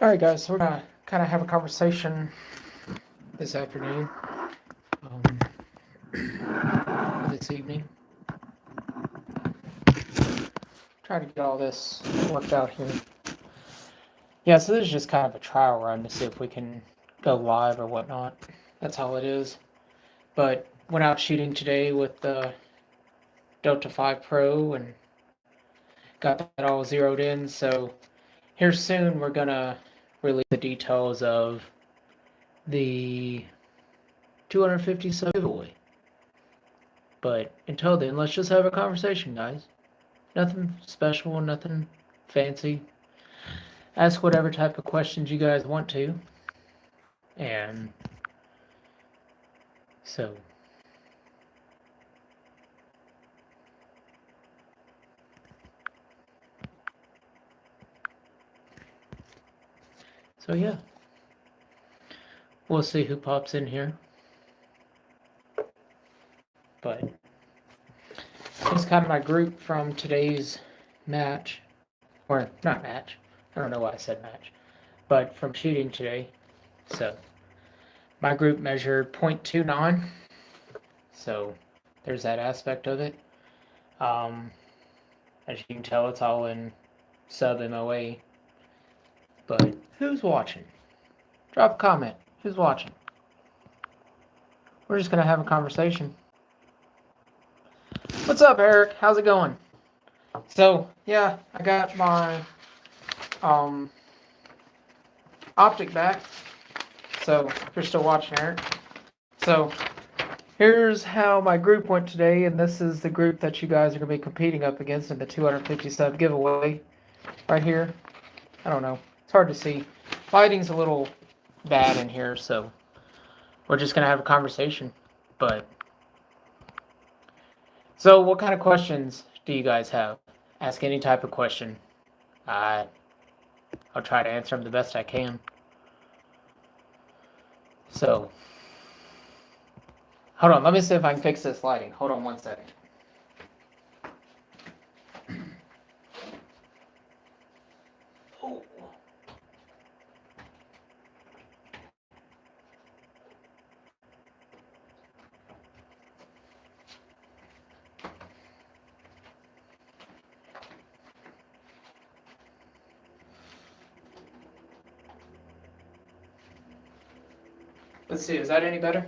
All right, guys, so we're gonna kind of have a conversation this afternoon, um, or this evening. Try to get all this worked out here. Yeah, so this is just kind of a trial run to see if we can go live or whatnot. That's all it is. But went out shooting today with the Delta 5 Pro and got that all zeroed in. So here soon we're gonna release the details of the 250 sub giveaway. But until then, let's just have a conversation, guys. Nothing special, nothing fancy. Ask whatever type of questions you guys want to. And so, yeah, we'll see who pops in here. But it's kind of my group from today's match, or not match. I don't know why I said match, but from shooting today. So my group measured 0.29. So there's that aspect of it. As you can tell, it's all in sub MOA. But who's watching? Drop a comment. Who's watching? We're just gonna have a conversation. What's up, Eric? How's it going? So yeah, I got my optic back. So if you're still watching, Eric. So here's how my group went today, and this is the group that you guys are gonna be competing up against in the 250 sub giveaway. Right here. I don't know. It's hard to see. Lighting's a little bad in here, so we're just gonna have a conversation. But so, what kind of questions do you guys have? Ask any type of question. I'll try to answer them the best I can. So, hold on. Let me see if I can fix this lighting. Hold on 1 second. Oh. Let's see. Is that any better?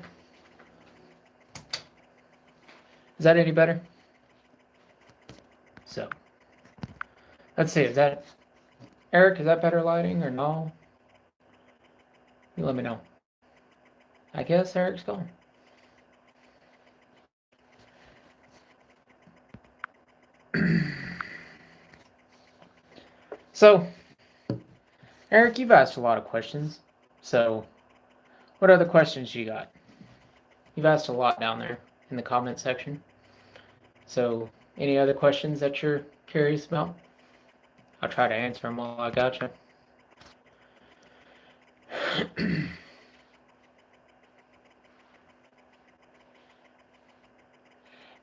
Is that any better? So, let's see. Is that Eric? Is that better lighting or no? You let me know. I guess Eric's gone. So, Eric, you've asked a lot of questions. So, what other questions you got? You've asked a lot down there in the comment section. So, any other questions that you're curious about? I'll try to answer them while I got you.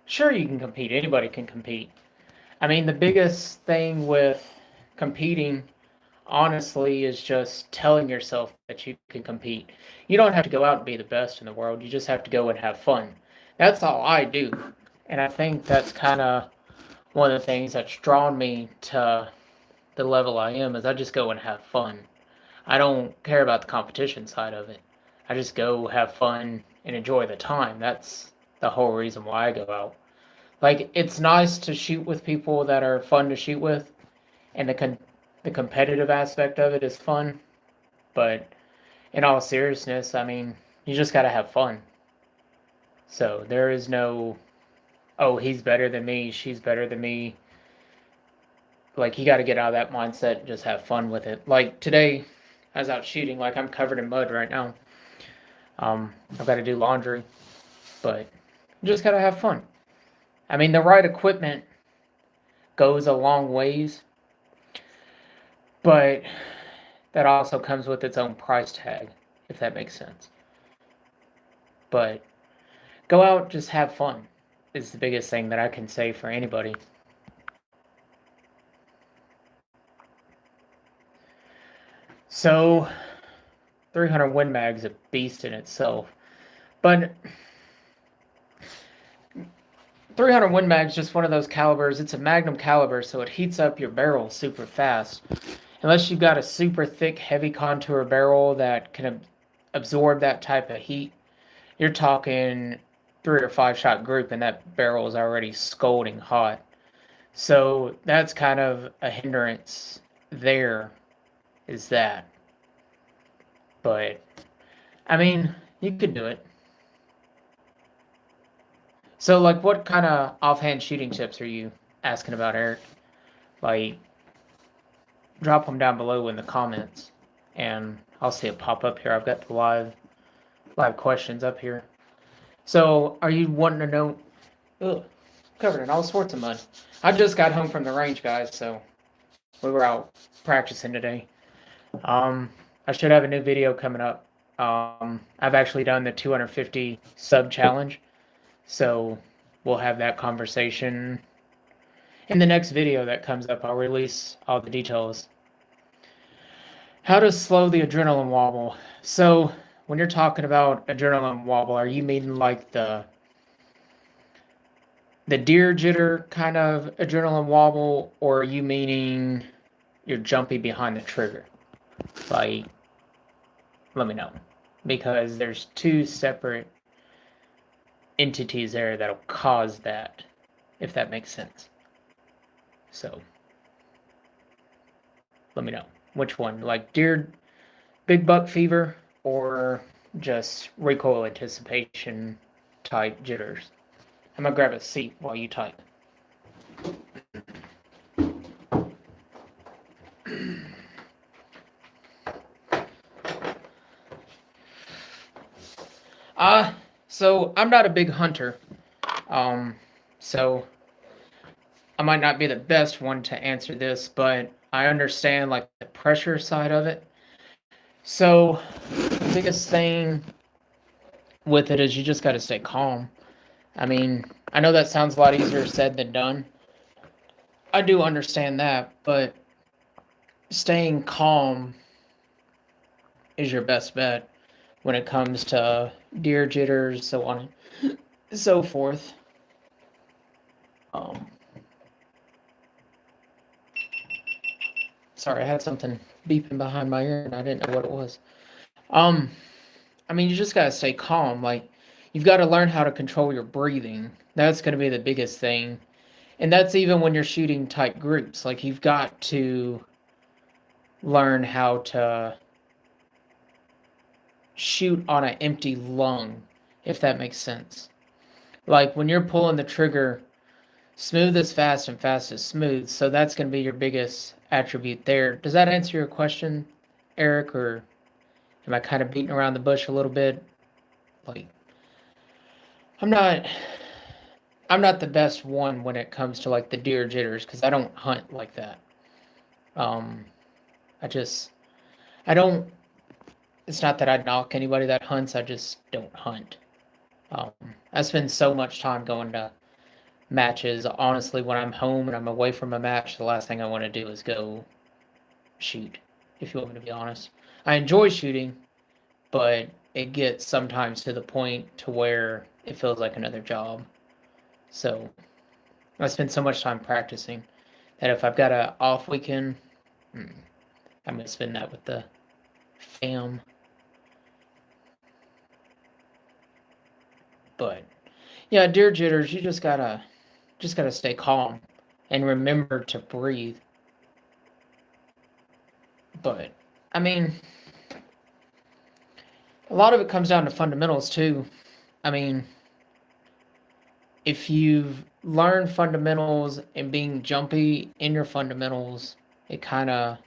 Sure, you can compete. Anybody can compete. I mean, the biggest thing with competing, honestly, is just telling yourself that you can compete. You don't have to go out and be the best in the world. You just have to go and have fun. That's all I do. And I think that's kind of one of the things that's drawn me to the level I am is I just go and have fun. I don't care about the competition side of it. I just go have fun and enjoy the time. That's the whole reason why I go out. Like, it's nice to shoot with people that are fun to shoot with, and the competitive aspect of it is fun. But in all seriousness, I mean, you just gotta have fun. So there is no, oh, he's better than me, she's better than me. Like, you gotta get out of that mindset and just have fun with it. Like today, I was out shooting, like I'm covered in mud right now. I've got to do laundry, but you just gotta have fun. I mean, the right equipment goes a long ways, but that also comes with its own price tag, if that makes sense. But go out, just have fun is the biggest thing that I can say for anybody. So 300 Win Mag's a beast in itself, but 300 Win Mag's just one of those calibers. It's a Magnum caliber, so it heats up your barrel super fast. Unless you've got a super thick, heavy contour barrel that can absorb that type of heat, you're talking 3 or 5 shot group, and that barrel is already scalding hot. So that's kind of a hindrance there, is that. But, I mean, you could do it. So, like, what kind of offhand shooting tips are you asking about, Eric? Like, drop them down below in the comments, and I'll see it pop up here. I've got the live questions up here. So, are you wanting to know? Ugh, covered in all sorts of mud. I just got home from the range, guys, so we were out practicing today. I should have a new video coming up. I've actually done the 250 sub challenge, so we'll have that conversation in the next video that comes up. I'll release all the details. How to slow the adrenaline wobble. So when you're talking about adrenaline wobble, are you meaning like the deer jitter kind of adrenaline wobble, or are you meaning you're jumpy behind the trigger? Like, let me know, because there's two separate entities there that'll cause that, if that makes sense. So let me know which one, like deer big buck fever or just recoil anticipation type jitters. I'm gonna grab a seat while you type. So I'm not a big hunter, so I might not be the best one to answer this, but I understand like the pressure side of it. So the biggest thing with it is you just got to stay calm. I mean, I know that sounds a lot easier said than done. I do understand that, but staying calm is your best bet when it comes to deer jitters, so on and so forth. Sorry, I had something beeping behind my ear and I didn't know what it was. I mean, you just gotta stay calm. Like, you've got to learn how to control your breathing. That's gonna be the biggest thing, and that's even when you're shooting tight groups. Like, you've got to learn how to shoot on an empty lung, if that makes sense. Like, when you're pulling the trigger, smooth is fast and fast is smooth. So that's going to be your biggest attribute there. Does that answer your question, Eric, or am I kind of beating around the bush a little bit? Like, I'm not the best one when it comes to like the deer jitters, because I don't hunt like that. I don't. It's not that I knock anybody that hunts. I just don't hunt. I spend so much time going to matches. Honestly, when I'm home and I'm away from a match, the last thing I want to do is go shoot, if you want me to be honest. I enjoy shooting, but it gets sometimes to the point to where it feels like another job. So I spend so much time practicing that if I've got an off weekend, I'm going to spend that with the fam. But yeah, deer jitters, you just gotta stay calm and remember to breathe. But I mean, a lot of it comes down to fundamentals too. I mean, if you've learned fundamentals and being jumpy in your fundamentals, it kind of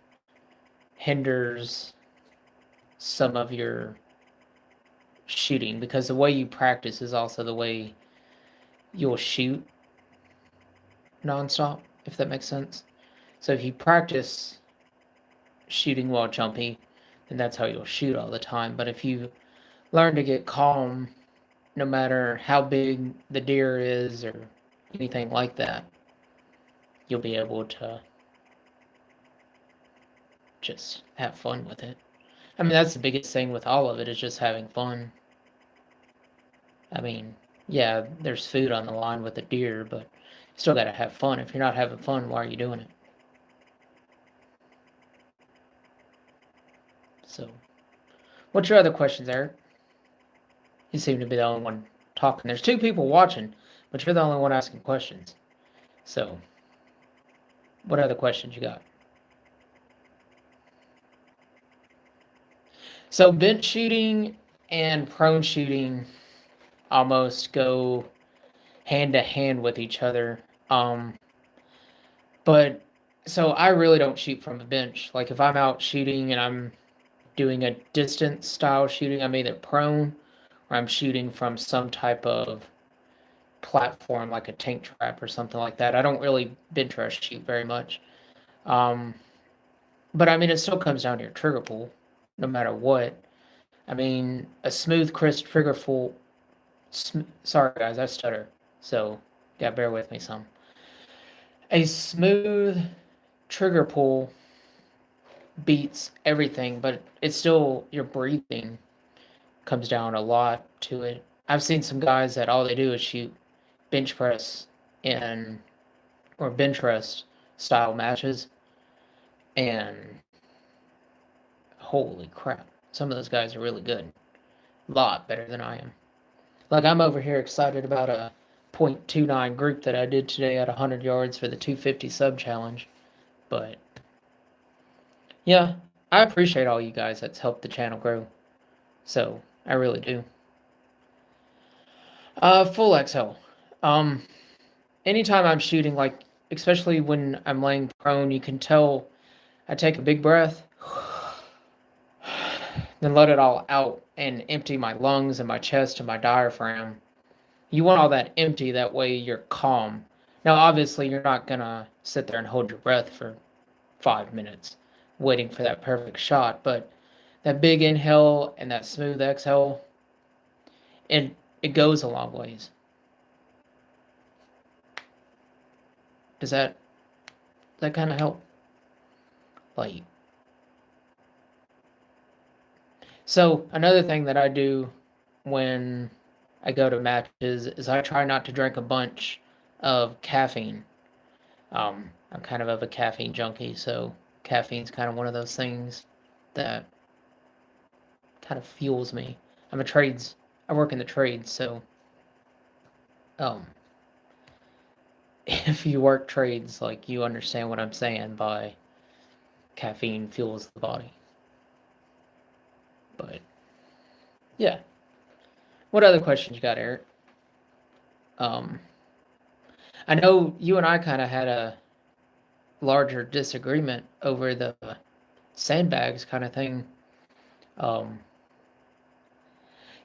hinders some of your shooting, because the way you practice is also the way you'll shoot nonstop, if that makes sense. So if you practice shooting while jumpy, then that's how you'll shoot all the time. But if you learn to get calm, no matter how big the deer is or anything like that, you'll be able to just have fun with it. I mean, that's the biggest thing with all of it, is just having fun. I mean, yeah, there's food on the line with the deer, but you still gotta have fun. If you're not having fun, why are you doing it? So, what's your other questions, Eric? You seem to be the only one talking. There's 2 people watching, but you're the only one asking questions. So, what other questions you got? So, bench shooting and prone shooting almost go hand to hand with each other. But so I really don't shoot from a bench. Like if I'm out shooting and I'm doing a distance style shooting, I'm either prone or I'm shooting from some type of platform like a tank trap or something like that. I don't really bench rush shoot very much. Um, but I mean, it still comes down to your trigger pull, no matter what. I mean, a smooth, crisp trigger pull. Sorry, guys, I stutter, so yeah, bear with me some. A smooth trigger pull beats everything, but it's still your breathing comes down a lot to it. I've seen some guys that all they do is shoot bench press and or bench rest style matches, and holy crap, some of those guys are really good, a lot better than I am. Like I'm over here excited about a .29 group that I did today at 100 yards for the 250 sub challenge, but yeah, I appreciate all you guys that's helped the channel grow. So I really do. Full exhale. Um, Anytime I'm shooting, like especially when I'm laying prone, you can tell I take a big breath, then let it all out and empty my lungs and my chest and my diaphragm. You want all that empty, that way you're calm. Now, obviously, you're not gonna sit there and hold your breath for 5 minutes waiting for that perfect shot, but that big inhale and that smooth exhale, it goes a long ways. Does that kind of help? Like, so another thing that I do when I go to matches is I try not to drink a bunch of caffeine. I'm kind of a caffeine junkie, so caffeine's kind of one of those things that kind of fuels me. I work in the trades, so um, if you work trades, like you understand what I'm saying by caffeine fuels the body. But yeah, what other questions you got, Eric? I know you and I kind of had a larger disagreement over the sandbags kind of thing. Um,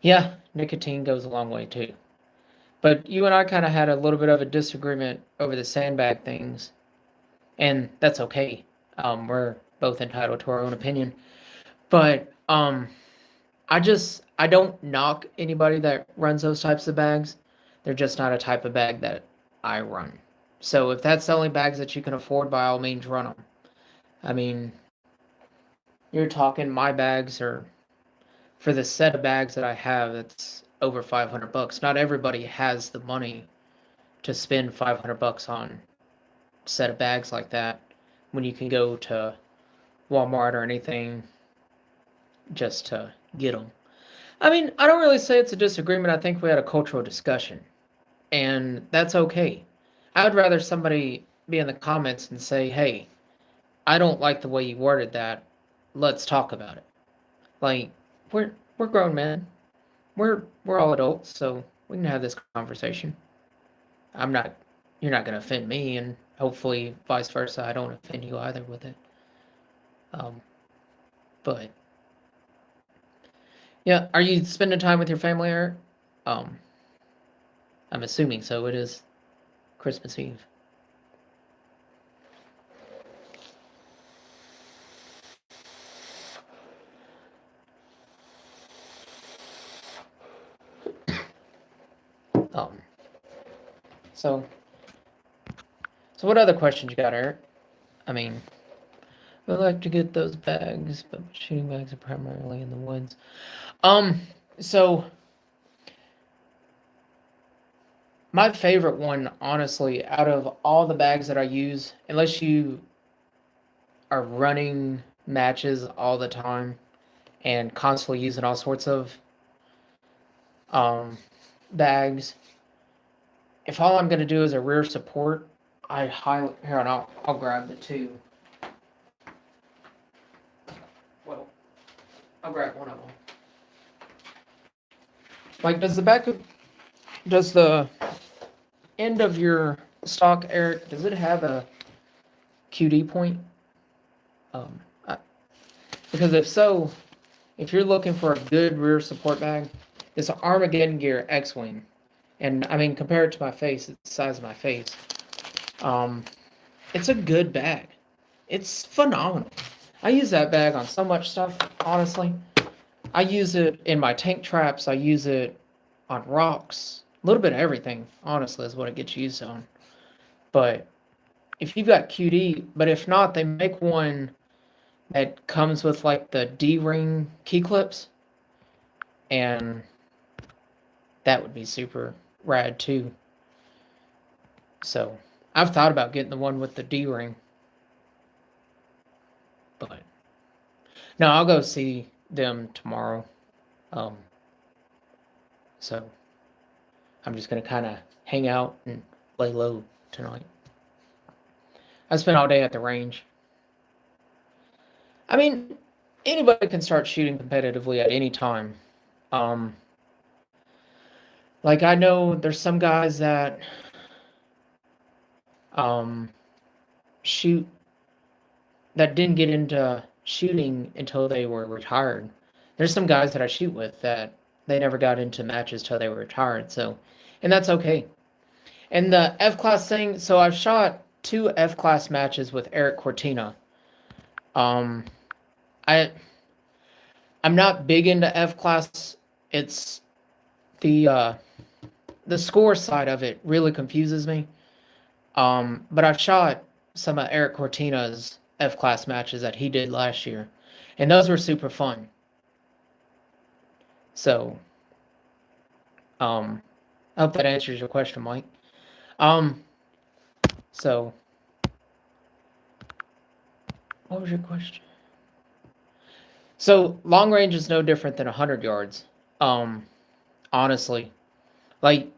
yeah, nicotine goes a long way too. But you and I kind of had a little bit of a disagreement over the sandbag things, and that's okay. We're both entitled to our own opinion. But I don't knock anybody that runs those types of bags. They're just not a type of bag that I run. So if that's the only bags that you can afford, by all means, run them. I mean, you're talking my bags are for the set of bags that I have. It's over $500. Not everybody has the money to spend $500 on a set of bags like that when you can go to Walmart or anything just to get them. I mean, I don't really say it's a disagreement. I think we had a cultural discussion, and that's okay. I would rather somebody be in the comments and say, "Hey, I don't like the way you worded that. Let's talk about it." Like, we're grown men. We're all adults, so we can have this conversation. I'm not You're not gonna offend me, and hopefully vice versa, I don't offend you either with it. Um, but yeah, are you spending time with your family, Eric? Um, I'm assuming so. It is Christmas Eve. Um, so what other questions you got, Eric? I mean, I like to get those bags, but shooting bags are primarily in the woods. So my favorite one, honestly, out of all the bags that I use, unless you are running matches all the time and constantly using all sorts of bags, if all I'm going to do is a rear support, I highly here and I'll grab the two. Well, I'll grab one of them. Like, does the end of your stock, Eric, does it have a QD point? Um, I, because if so, if you're looking for a good rear support bag, it's an Armageddon Gear X-Wing. And I mean, compare it to my face, it's the size of my face. It's a good bag. It's phenomenal. I use that bag on so much stuff, honestly. I use it in my tank traps. I use it on rocks. A little bit of everything, honestly, is what it gets used on. But if you've got QD, but if not, they make one that comes with like the D-ring key clips, and that would be super rad too. So I've thought about getting the one with the D-ring, but no, I'll go see them tomorrow. So I'm just gonna kind of hang out and lay low tonight. I spent all day at the range. I mean, anybody can start shooting competitively at any time. Like I know there's some guys that shoot that didn't get into shooting until they were retired. There's some guys that I shoot with that they never got into matches till they were retired. So, and that's okay. And the F class thing. So I've shot 2 F class matches with Eric Cortina. I'm not big into F class. It's the score side of it really confuses me. But I've shot some of Eric Cortina's F class matches that he did last year, and those were super fun. So, I hope that answers your question, Mike. So what was your question? So long range is no different than 100 yards. Honestly, like,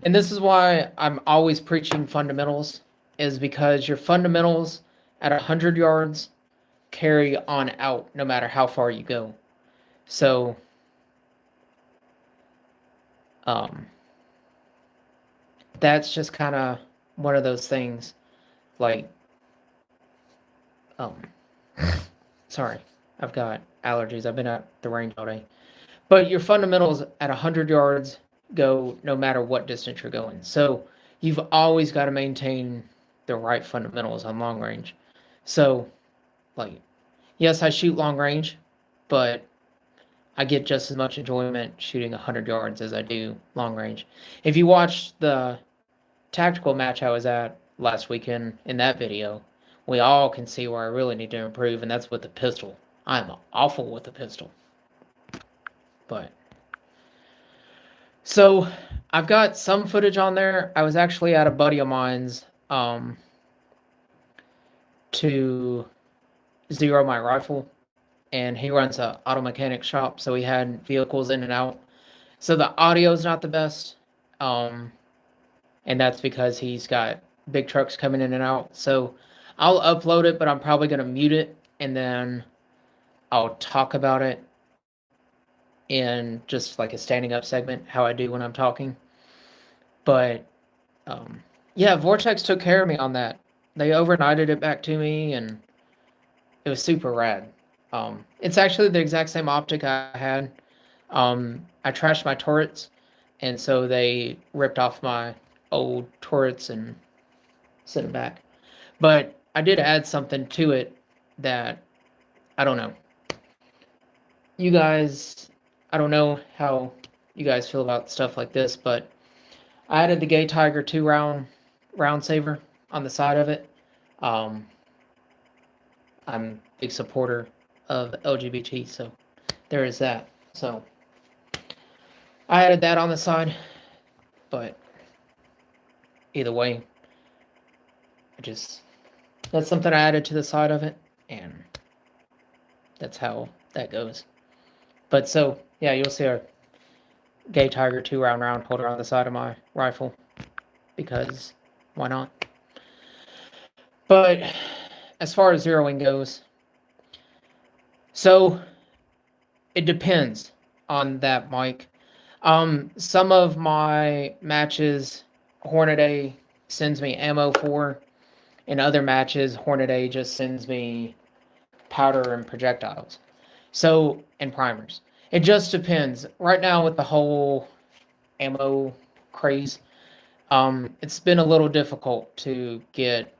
and this is why I'm always preaching fundamentals, is because your fundamentals at 100 yards carry on out no matter how far you go. So, that's just kind of one of those things. Like, sorry, I've got allergies. I've been at the range all day. But your fundamentals at 100 yards go no matter what distance you're going. So you've always got to maintain the right fundamentals on long range. So, like, yes, I shoot long range, but I get just as much enjoyment shooting 100 yards as I do long range. If you watch the tactical match I was at last weekend in that video, we all can see where I really need to improve, and that's with the pistol. I'm awful with the pistol. But so I've got some footage on there. I was actually at a buddy of mine's to zero my rifle, and he runs a auto mechanic shop, so he had vehicles in and out. So the audio's not the best, and that's because he's got big trucks coming in and out. So I'll upload it, but I'm probably going to mute it, and then I'll talk about it in just like a standing up segment, how I do when I'm talking. But yeah, Vortex took care of me on that. They overnighted it back to me, and it was super rad. It's actually the exact same optic I had. I trashed my turrets, and so they ripped off my old turrets and sent them back. But I did add something to it that, I don't know. You guys, I don't know how you guys feel about stuff like this, but I added the Gay Tiger 2 round saver on the side of it. I'm a big supporter of LGBT, so there is that. So I added that on the side, but either way, that's something I added to the side of it, and that's how that goes. But so, yeah, you'll see a Gay Tiger 2-round holder on the side of my rifle, because why not? But as far as zeroing goes, so it depends on that, Mike. Some of my matches, Hornady sends me ammo for. In other matches, Hornady just sends me powder and projectiles. So, and primers. It just depends. Right now, with the whole ammo craze, it's been a little difficult to get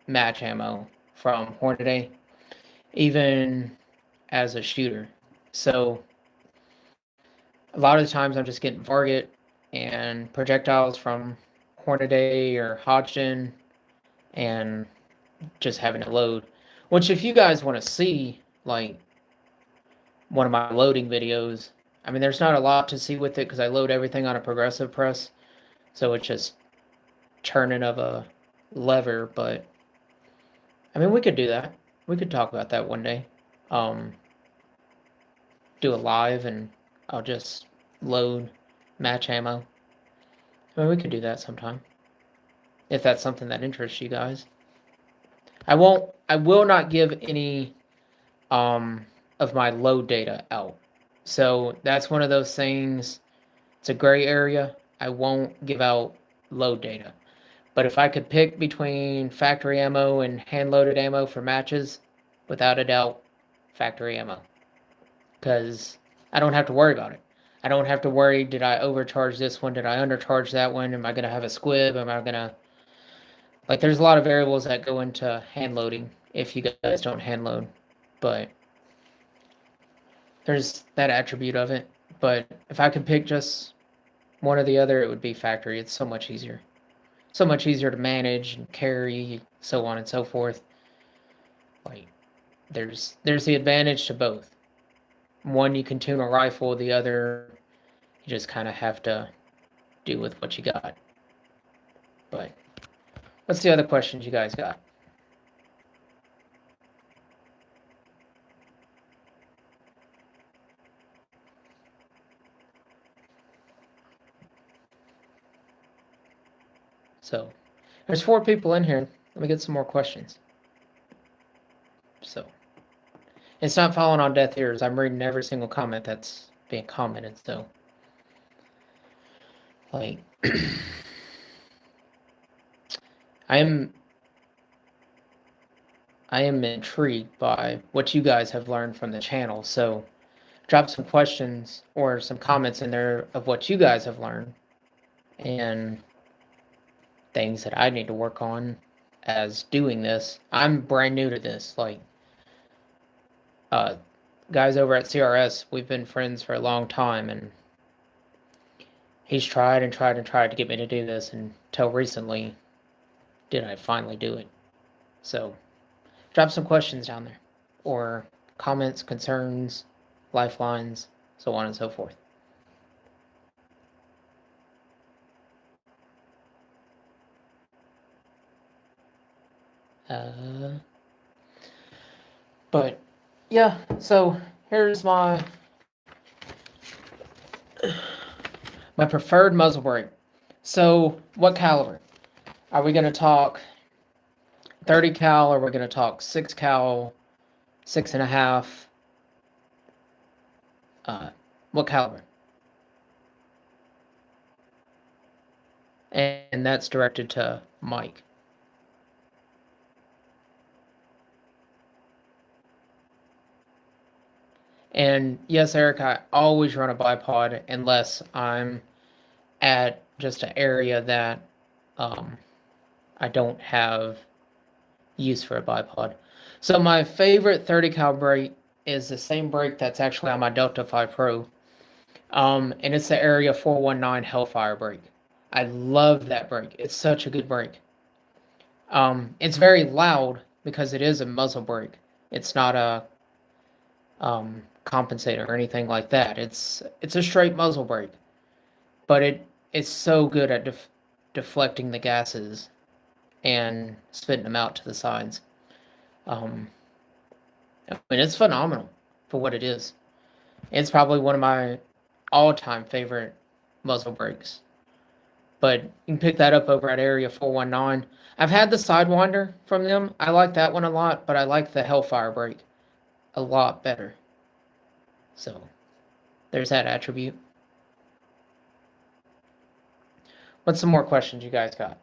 match ammo from Hornady, even as a shooter. So, a lot of the times I'm just getting Varget and projectiles from Hornady or Hodgdon and just having to load. Which, if you guys want to see, like, one of my loading videos, I mean, there's not a lot to see with it because I load everything on a progressive press. So it's just turning of a lever, but I mean, we could do that. We could talk about that one day. Do a live and I'll just load match ammo. I mean, we could do that sometime. If that's something that interests you guys. I will not give any of my load data out. So that's one of those things. It's a gray area. I won't give out load data. But if I could pick between factory ammo and hand-loaded ammo for matches, without a doubt, factory ammo. Because I don't have to worry about it. I don't have to worry, did I overcharge this one? Did I undercharge that one? Am I going to have a squib? Am I going to... Like, there's a lot of variables that go into hand-loading if you guys don't hand-load. But there's that attribute of it. But if I could pick just one or the other, it would be factory. It's so much easier. So much easier to manage and carry, so on and so forth. Like, there's the advantage to both. One, you can tune a rifle. The other, you just kind of have to do with what you got. But what's the other questions you guys got? So, there's 4 people in here. Let me get some more questions. So, it's not falling on deaf ears. I'm reading every single comment that's being commented, so. Like, I am intrigued by what you guys have learned from the channel, so drop some questions or some comments in there of what you guys have learned and things that I need to work on as doing this. I'm brand new to this. Like, guys over at CRS, we've been friends for a long time, and he's tried and tried and tried to get me to do this until recently did I finally do it. So drop some questions down there, or comments, concerns, lifelines, so on and so forth. But yeah, so here's my preferred muzzle brake. So what caliber? Are we going to talk 30 cal, or we're going to talk 6 cal, 6.5? What caliber? And that's directed to Mike. And yes, Eric, I always run a bipod unless I'm at just an area that I don't have use for a bipod. So my favorite 30 cal brake is the same brake that's actually on my Delta 5 Pro. And it's the Area 419 Hellfire brake. I love that brake. It's such a good brake. It's very loud because it is a muzzle brake, It's not a compensator or anything like that. It's a straight muzzle brake, but it's so good at deflecting the gases and spitting them out to the sides. Um, I mean, it's phenomenal for what it is. It's probably one of my all-time favorite muzzle brakes. But you can pick that up over at Area 419. I've had the Sidewinder from them. I like that one a lot, but I like the Hellfire brake a lot better. So there's that attribute. What's some more questions you guys got?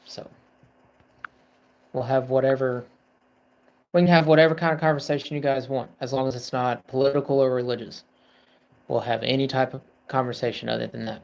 So we can have whatever kind of conversation you guys want, as long as it's not political or religious. We'll have any type of conversation other than that.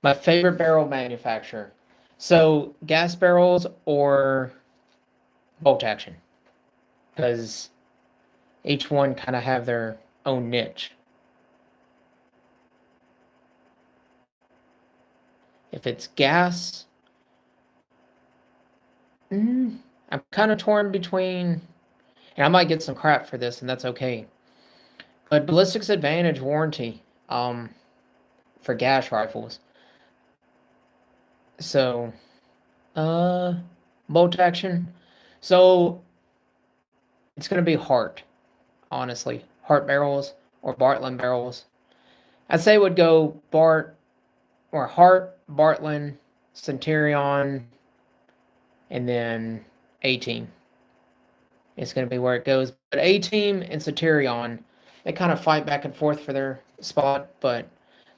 My favorite barrel manufacturer. So gas barrels or bolt action, because each one kind of have their own niche. If it's gas, I'm kind of torn between, and I might get some crap for this, and that's okay. But ballistics advantage warranty, for gas rifles. So, bolt action. So it's gonna be Hart, honestly. Hart barrels or Bartlein barrels. I'd say it would go Bart or Hart, Bartlein, Centurion, and then A-Team. It's going to be where it goes. But A-Team and Centurion, they kind of fight back and forth for their spot, but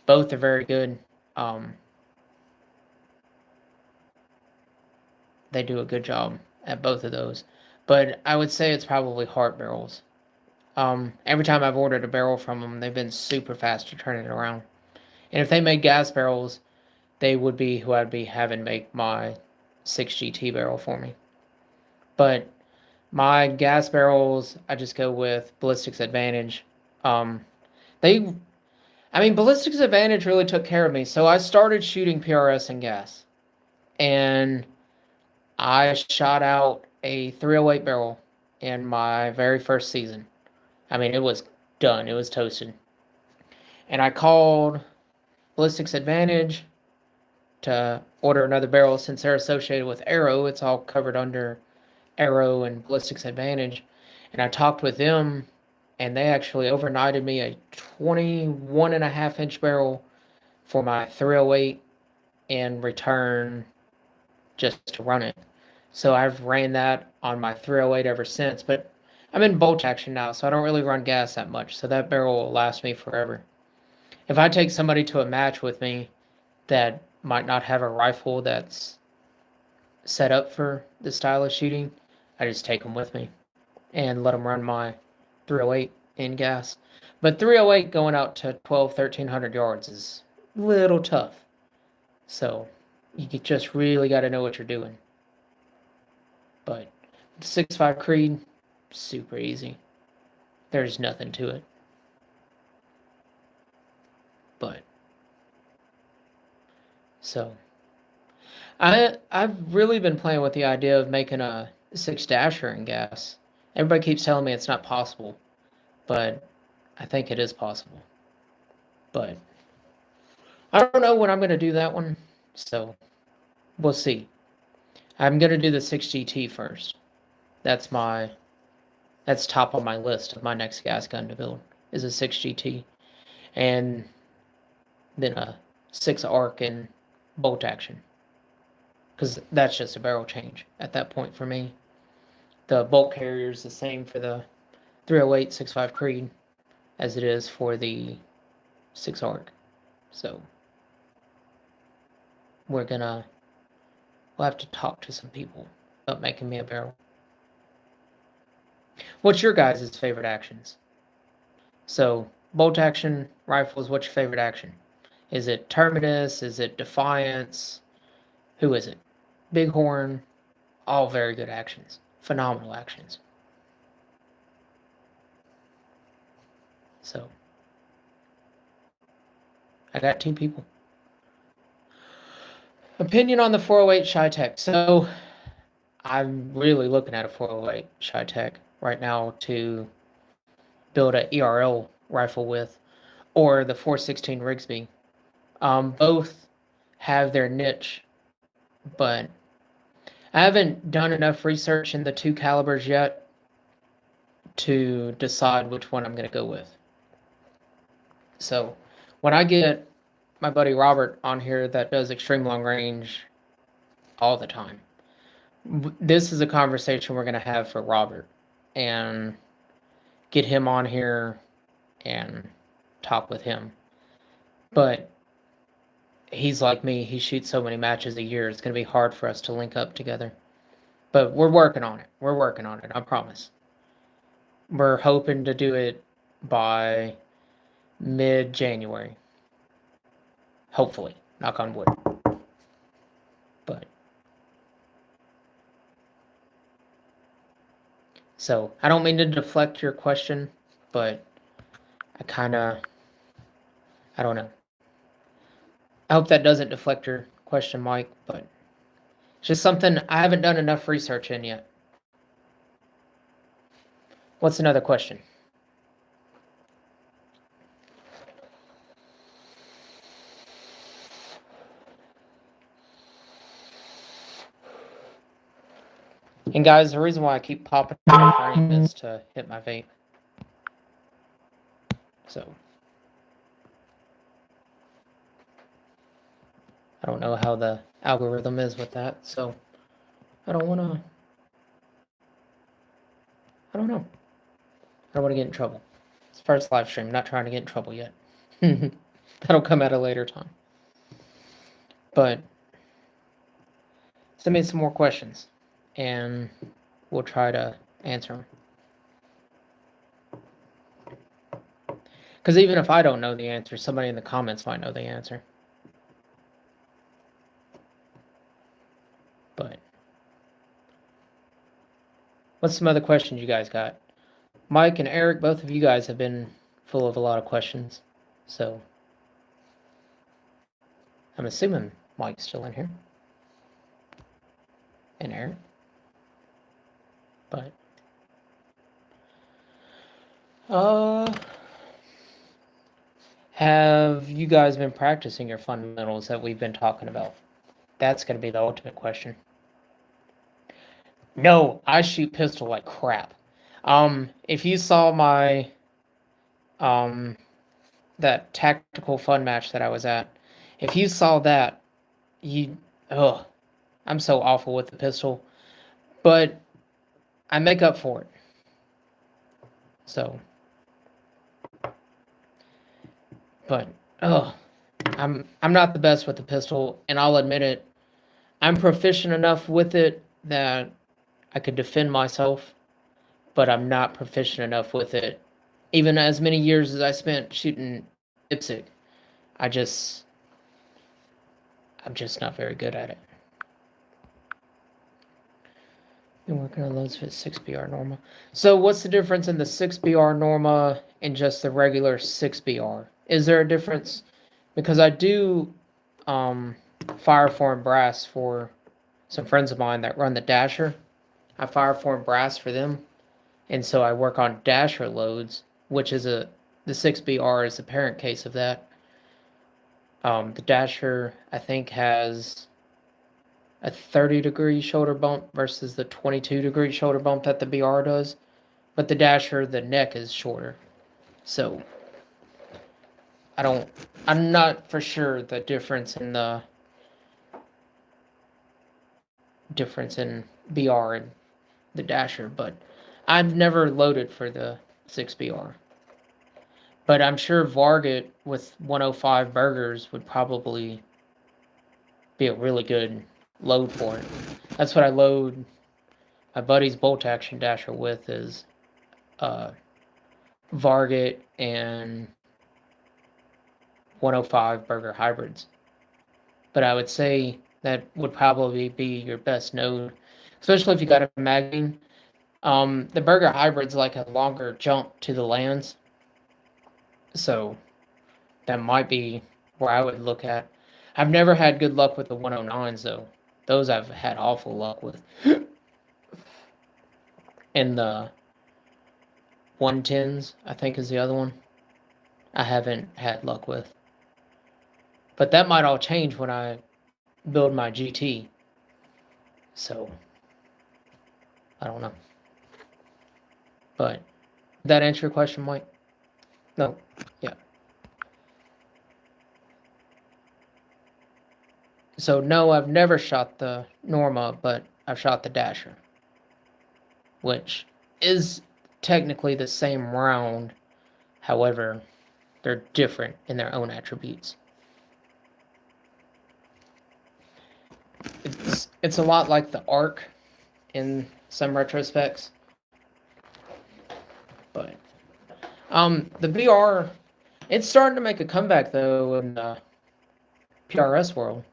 both are very good. They do a good job at both of those. But I would say it's probably Hart barrels. Every time I've ordered a barrel from them, they've been super fast to turn it around. And if they made gas barrels, they would be who I'd be having make my 6GT barrel for me. But my gas barrels, I just go with Ballistics Advantage. Ballistics Advantage really took care of me. So I started shooting PRS and gas. And I shot out a 308 barrel in my very first season. I mean, it was done. It was toasted. And I called Ballistics Advantage to order another barrel since they're associated with Arrow. It's all covered under Arrow and Ballistics Advantage. And I talked with them, and they actually overnighted me a 21.5-inch barrel for my 308 in return just to run it. So I've ran that on my 308 ever since. But I'm in bolt action now, so I don't really run gas that much. So that barrel will last me forever. If I take somebody to a match with me that might not have a rifle that's set up for this style of shooting, I just take them with me and let them run my 308 in gas. But 308 going out to 1,300 yards is a little tough. So you just really got to know what you're doing. But 6.5 Creed, super easy. There's nothing to it. But so I've really been playing with the idea of making a 6 dasher in gas. Everybody keeps telling me it's not possible, but I think it is possible. But I don't know when I'm going to do that one, so we'll see. I'm going to do the 6GT first. That's top on my list of my next gas gun to build, is a 6GT. And then a 6 arc and bolt action, because that's just a barrel change at that point for me. The bolt carrier is the same for the 308 6.5 Creed as it is for the 6 arc. So we'll have to talk to some people about making me a barrel. What's your guys' favorite actions? So bolt action rifles, what's your favorite action? Is it Terminus? Is it Defiance? Who is it? Bighorn? all very good actions, phenomenal actions. So I got 2 people. Opinion on the 408 Shy-Tech. So I'm really looking at a 408 Shy-Tech right now to build an ERL rifle with, or the 416 Rigsby. Both have their niche, but I haven't done enough research in the 2 calibers yet to decide which one I'm going to go with. So when I get my buddy Robert on here that does extreme long range all the time, this is a conversation we're going to have for Robert, and get him on here and talk with him. But he's like me, he shoots so many matches a year, it's going to be hard for us to link up together. But we're working on it, I promise. We're hoping to do it by mid-January. Hopefully, knock on wood. But so I don't mean to deflect your question, but I don't know. I hope that doesn't deflect your question, Mike, but it's just something I haven't done enough research in yet. What's another question? And guys, the reason why I keep popping the frame is to hit my vape. So I don't know how the algorithm is with that, so I don't know. I don't want to get in trouble. It's first live stream, not trying to get in trouble yet. That'll come at a later time. But send me some more questions, and we'll try to answer them. Because even if I don't know the answer, somebody in the comments might know the answer. But what's some other questions you guys got? Mike and Eric, both of you guys have been full of a lot of questions. So I'm assuming Mike's still in here. And Eric. But have you guys been practicing your fundamentals that we've been talking about? That's going to be the ultimate question. No, I shoot pistol like crap. If you saw my that tactical fun match that I was at, if you saw that, I'm so awful with the pistol, but I make up for it. So, but I'm not the best with the pistol, and I'll admit it. I'm proficient enough with it that I could defend myself, but I'm not proficient enough with it. Even as many years as I spent shooting IPSC, I'm just not very good at it. Been working on loads with 6BR Norma. So what's the difference in the 6BR Norma and just the regular 6BR? Is there a difference? Because I do fireform brass for some friends of mine that run the Dasher. I fireform brass for them, and so I work on Dasher loads, which is the 6BR is the parent case of that. The Dasher, I think, has a 30-degree shoulder bump versus the 22-degree shoulder bump that the BR does. But the Dasher, the neck is shorter. So I'm not for sure the difference in BR and the Dasher, but I've never loaded for the 6BR. But I'm sure Varget with 105 burgers would probably be a really good load for it. That's what I load my buddy's bolt action Dasher with, is Varget and 105 burger hybrids. But I would say that would probably be your best node, especially if you got a magazine. The Burger Hybrid's like a longer jump to the lands, so that might be where I would look at. I've never had good luck with the 109s though. Those I've had awful luck with. And the 110s, I think, is the other one. I haven't had luck with. But that might all change when I build my GT. So, I don't know. But, did that answer your question, Mike? No. Yeah. So, no, I've never shot the Norma, but I've shot the Dasher, which is technically the same round. However, they're different in their own attributes. It's a lot like the Arc in some retrospects. But the BR, it's starting to make a comeback though in the PRS world.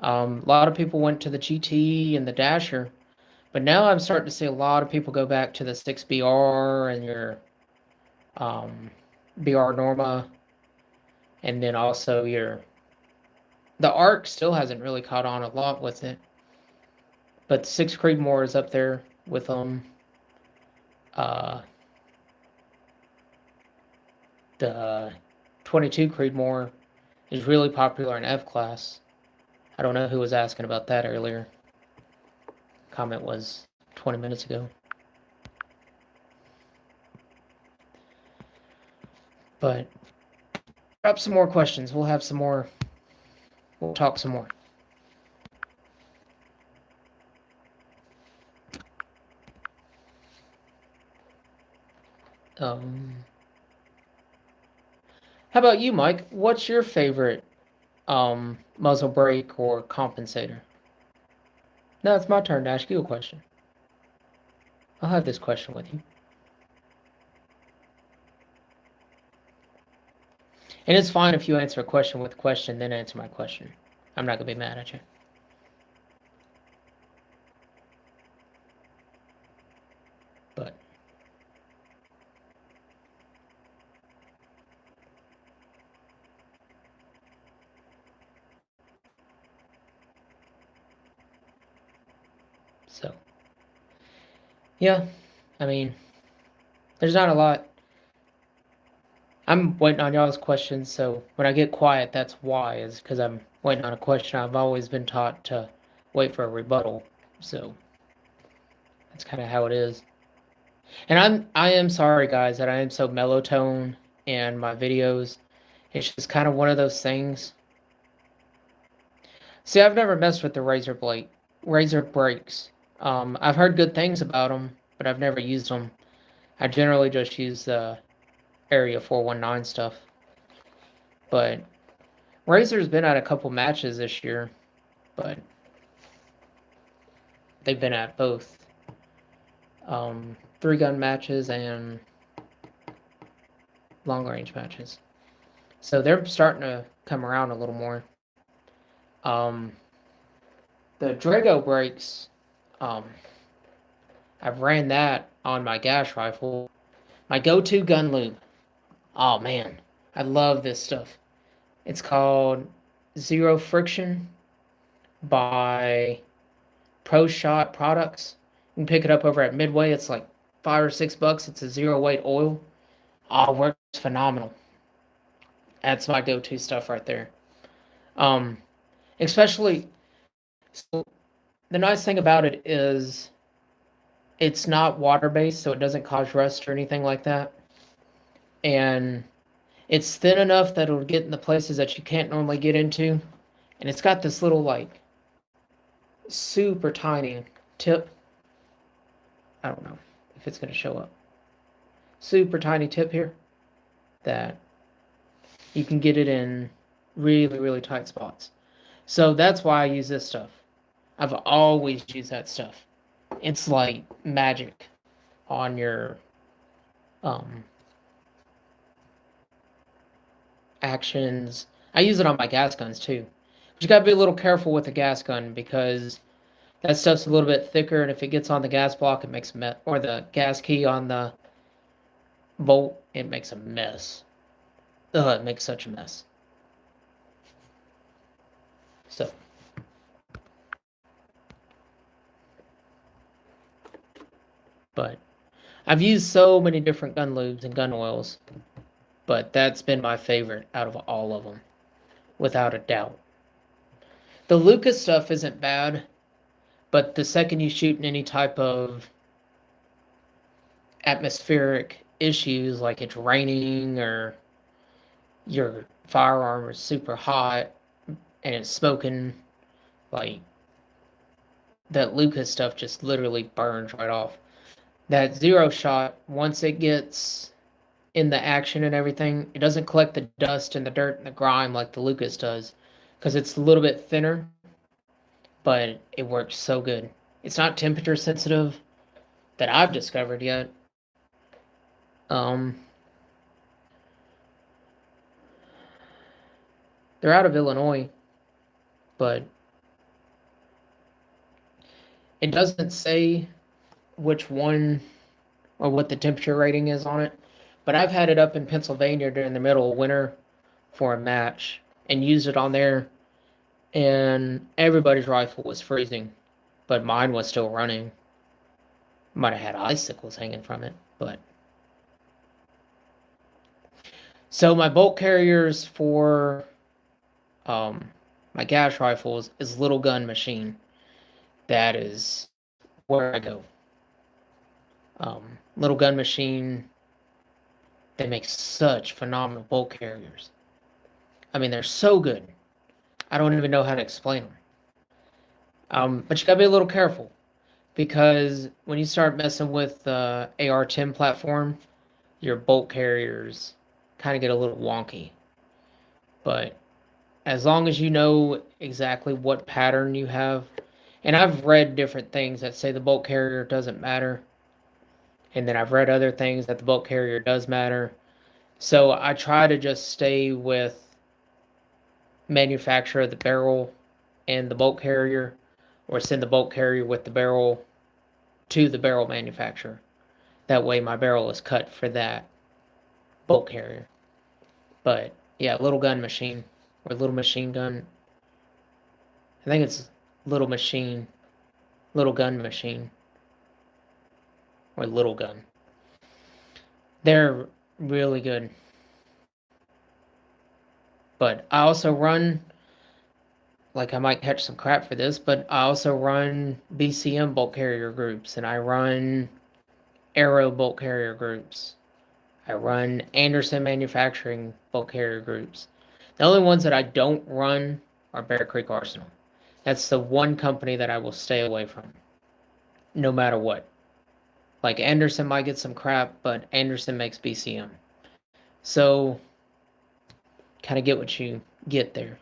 A lot of people went to the GT and the Dasher, but now I'm starting to see a lot of people go back to the 6BR and your BR Norma, and then also the Arc still hasn't really caught on a lot with it, but 6 Creedmoor is up there with them. The 22 Creedmoor is really popular in F-Class. I don't know who was asking about that earlier. Comment was 20 minutes ago. But drop some more questions. We'll have some more. We'll talk some more. How about you, Mike? What's your favorite muzzle brake or compensator? Now it's my turn to ask you a question. I'll have this question with you. And it's fine if you answer a question with a question, then answer my question. I'm not going to be mad at you. But so, yeah, I mean, there's not a lot. I'm waiting on y'all's questions, so when I get quiet, that's why, is because I'm waiting on a question. I've always been taught to wait for a rebuttal, so that's kind of how it is. And I am sorry, guys, that I am so mellow tone in my videos. It's just kind of one of those things. See, I've never messed with the Razor brakes. I've heard good things about them, but I've never used them. I generally just use the Area 419 stuff. But Razor's been at a couple matches this year, but they've been at both 3-gun matches and long-range matches. So they're starting to come around a little more. The Drago brakes, I've ran that on my gas rifle. My go-to gun lube. Oh man, I love this stuff. It's called Zero Friction by Pro Shot Products. You can pick it up over at Midway. It's like $5 or $6. It's a zero weight oil. Oh, it works phenomenal. That's my go-to stuff right there. Especially, so the nice thing about it is it's not water-based, so it doesn't cause rust or anything like that. And it's thin enough that it'll get in the places that you can't normally get into. And it's got this little, like, super tiny tip. I don't know if it's going to show up. Super tiny tip here that you can get it in really, really tight spots. So that's why I use this stuff. I've always used that stuff. It's like magic on your actions. I use it on my gas guns too. But you gotta be a little careful with the gas gun because That stuff's a little bit thicker, and if it gets on the gas block, it makes a mess, or the gas key on the bolt, it makes a mess. Ugh, it makes such a mess. So, but I've used so many different gun lubes and gun oils, but that's been my favorite out of all of them, without a doubt. The Lucas stuff isn't bad, but the second you shoot in any type of atmospheric issues, like it's raining or your firearm is super hot and it's smoking, like that Lucas stuff just literally burns right off. That zero shot, once it gets in the action and everything, it doesn't collect the dust and the dirt and the grime like the Lucas does, because it's a little bit thinner, but it works so good. It's not temperature sensitive that I've discovered yet. Um, they're out of Illinois, but it doesn't say which one or what the temperature rating is on it. But I've had it up in Pennsylvania during the middle of winter for a match and used it on there, and everybody's rifle was freezing, but mine was still running. Might have had icicles hanging from it, but. So my bolt carriers for my gas rifles is Little Gun Machine. That is where I go. Little Gun Machine, they make such phenomenal bolt carriers. I mean, they're so good. I don't even know how to explain them. But you gotta be a little careful, because when you start messing with the AR-10 platform, your bolt carriers kind of get a little wonky. But as long as you know exactly what pattern you have, and I've read different things that say the bolt carrier doesn't matter, and then I've read other things that the bolt carrier does matter. So I try to just stay with manufacturer of the barrel and the bolt carrier, or send the bolt carrier with the barrel to the barrel manufacturer. That way my barrel is cut for that bolt carrier. But yeah, Little Gun Machine, or Little Machine Gun. I think it's Little Gun Machine, or Little Gun. They're really good. But I also run, like I might catch some crap for this, but I also run BCM bolt carrier groups, and I run Arrow bolt carrier groups. I run Anderson Manufacturing bolt carrier groups. The only ones that I don't run are Bear Creek Arsenal. That's the one company that I will stay away from, no matter what. Like Anderson might get some crap, but Anderson makes BCM. So, kind of get what you get there.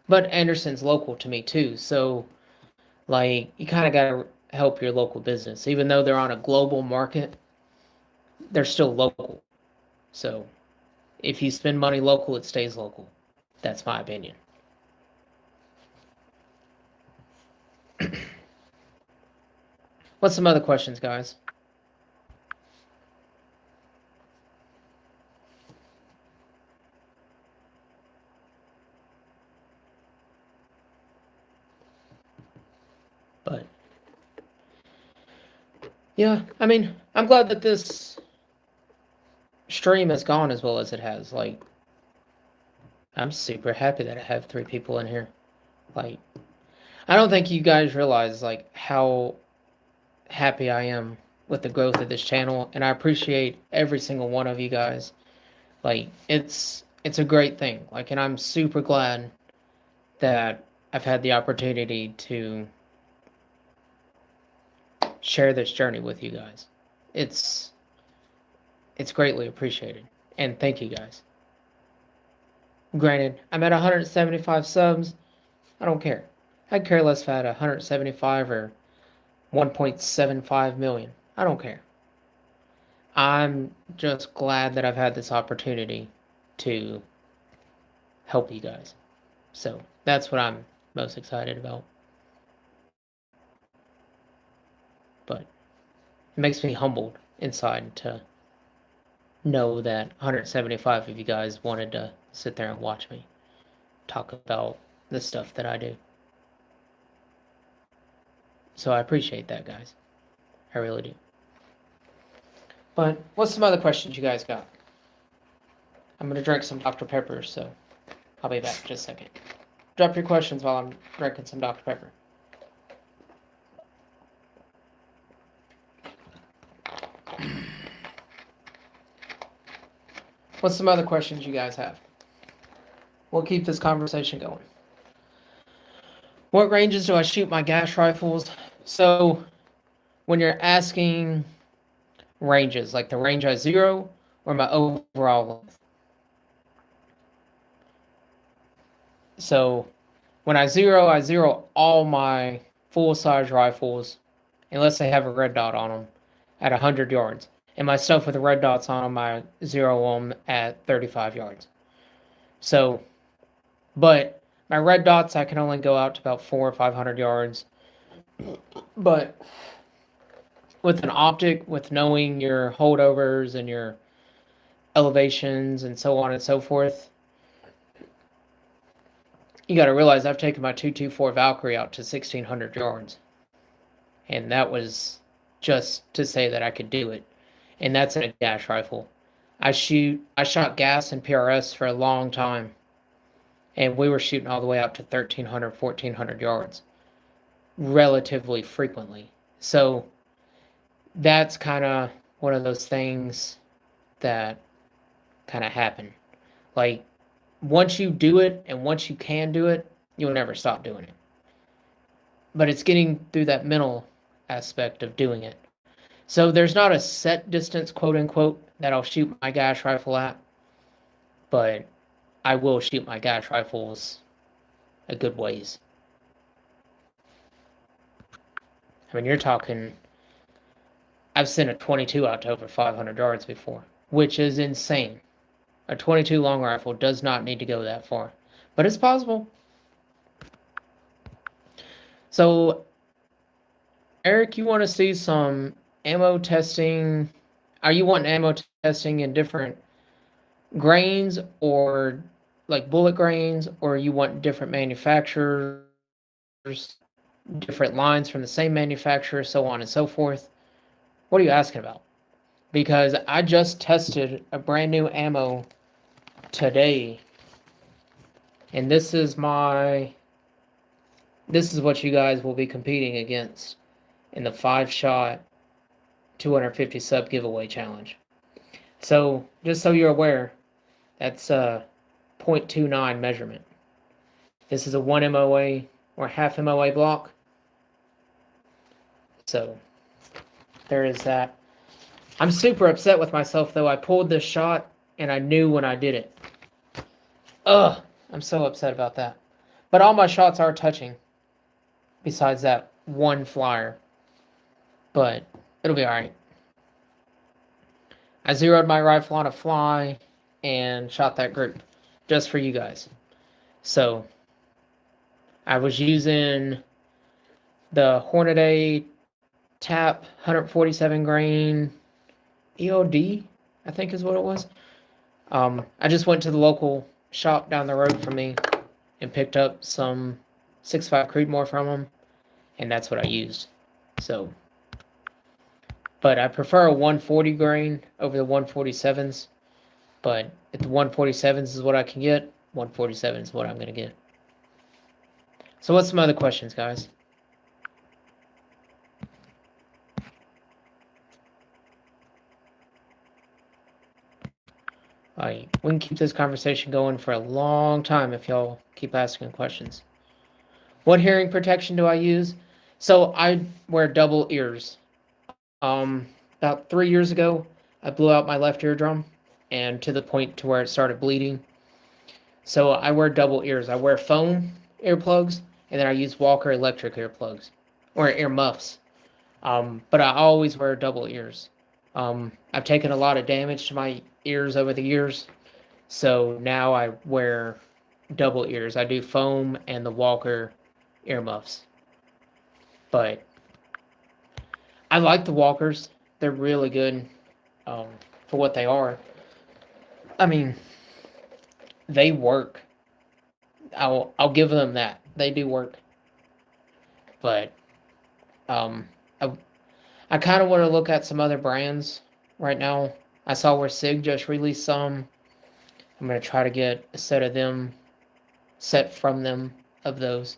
But Anderson's local to me too, so like you kind of got to help your local business. Even though they're on a global market, they're still local. So if you spend money local, it stays local. That's my opinion. What's some other questions, guys? But yeah, I mean, I'm glad that this stream has gone as well as it has. Like, I'm super happy that I have 3 people in here. Like, I don't think you guys realize like how happy I am with the growth of this channel, and I appreciate every single one of you guys. Like, it's a great thing. Like, and I'm super glad that I've had the opportunity to share this journey with you guys. It's greatly appreciated, and thank you guys. Granted, I'm at 175 subs. I don't care. I'd care less if I had 175 or 1.75 million. I don't care. I'm just glad that I've had this opportunity to help you guys. So that's what I'm most excited about. But it makes me humbled inside to know that 175 of you guys wanted to sit there and watch me talk about the stuff that I do. So I appreciate that, guys. I really do. But what's some other questions you guys got? I'm going to drink some Dr. Pepper, so I'll be back in just a second. Drop your questions while I'm drinking some Dr. Pepper. What's some other questions you guys have? We'll keep this conversation going. What ranges do I shoot my gas rifles? So when you're asking ranges, like the range I zero or my overall length. So when I zero all my full-size rifles, unless they have a red dot on them, at 100 yards. And my stuff with the red dots on them, I zero them at 35 yards. So, but my red dots, I can only go out to about 400 or 500 yards. But with an optic, with knowing your holdovers and your elevations and so on and so forth, you got to realize I've taken my 224 Valkyrie out to 1,600 yards. And that was just to say that I could do it. And that's in a gas rifle. I shot gas and PRS for a long time. And we were shooting all the way up to 1,300, 1,400 yards. Relatively frequently. So that's kind of one of those things that kind of happen. Like, once you do it and once you can do it, you'll never stop doing it. But it's getting through that mental aspect of doing it. So there's not a set distance, quote unquote, that I'll shoot my gas rifle at, but I will shoot my gas rifles a good ways. I mean, you're talking, I've sent a 22 out to over 500 yards before, which is insane. A 22 long rifle does not need to go that far, but it's possible. So, Eric, you want to see some ammo testing? Are you wanting ammo testing in different grains or like bullet grains, or you want different manufacturers, different lines from the same manufacturer, so on and so forth? What are you asking about? Because I just tested a brand new ammo today, and this is what you guys will be competing against in the 5-shot 250 sub giveaway challenge. So just so you're aware, that's a 0.29 measurement. This is a 1 MOA or half MOA block. So there is that. I'm super upset with myself though. I pulled this shot and I knew when I did it. Ugh, I'm so upset about that. But all my shots are touching, besides that one flyer. But it'll be alright. I zeroed my rifle on a fly and shot that group just for you guys. So I was using the Hornady Tap 147 grain EOD, I think is what it was. I just went to the local shop down the road from me and picked up some 6.5 Creedmoor from them, and that's what I used. So, but I prefer a 140 grain over the 147s. But if the 147s is what I can get, 147 is what I'm going to get. So what's some other questions, guys? We can keep this conversation going for a long time if y'all keep asking questions. What hearing protection do I use? So I wear double ears. About 3 years ago, I blew out my left eardrum, and to the point to where it started bleeding. So I wear double ears. I wear foam earplugs, and then I use Walker electric earplugs, or ear muffs. But I always wear double ears. I've taken a lot of damage to my ears over the years, so now I wear double ears. I do foam and the Walker earmuffs. But I like the walkers. They're really good um, for what they are. I mean, they work. I'll give them that. They do work. But um, I, I kind of want to look at some other brands right now. I saw where Sig just released some. I'm going to try to get a set of them, set from them of those.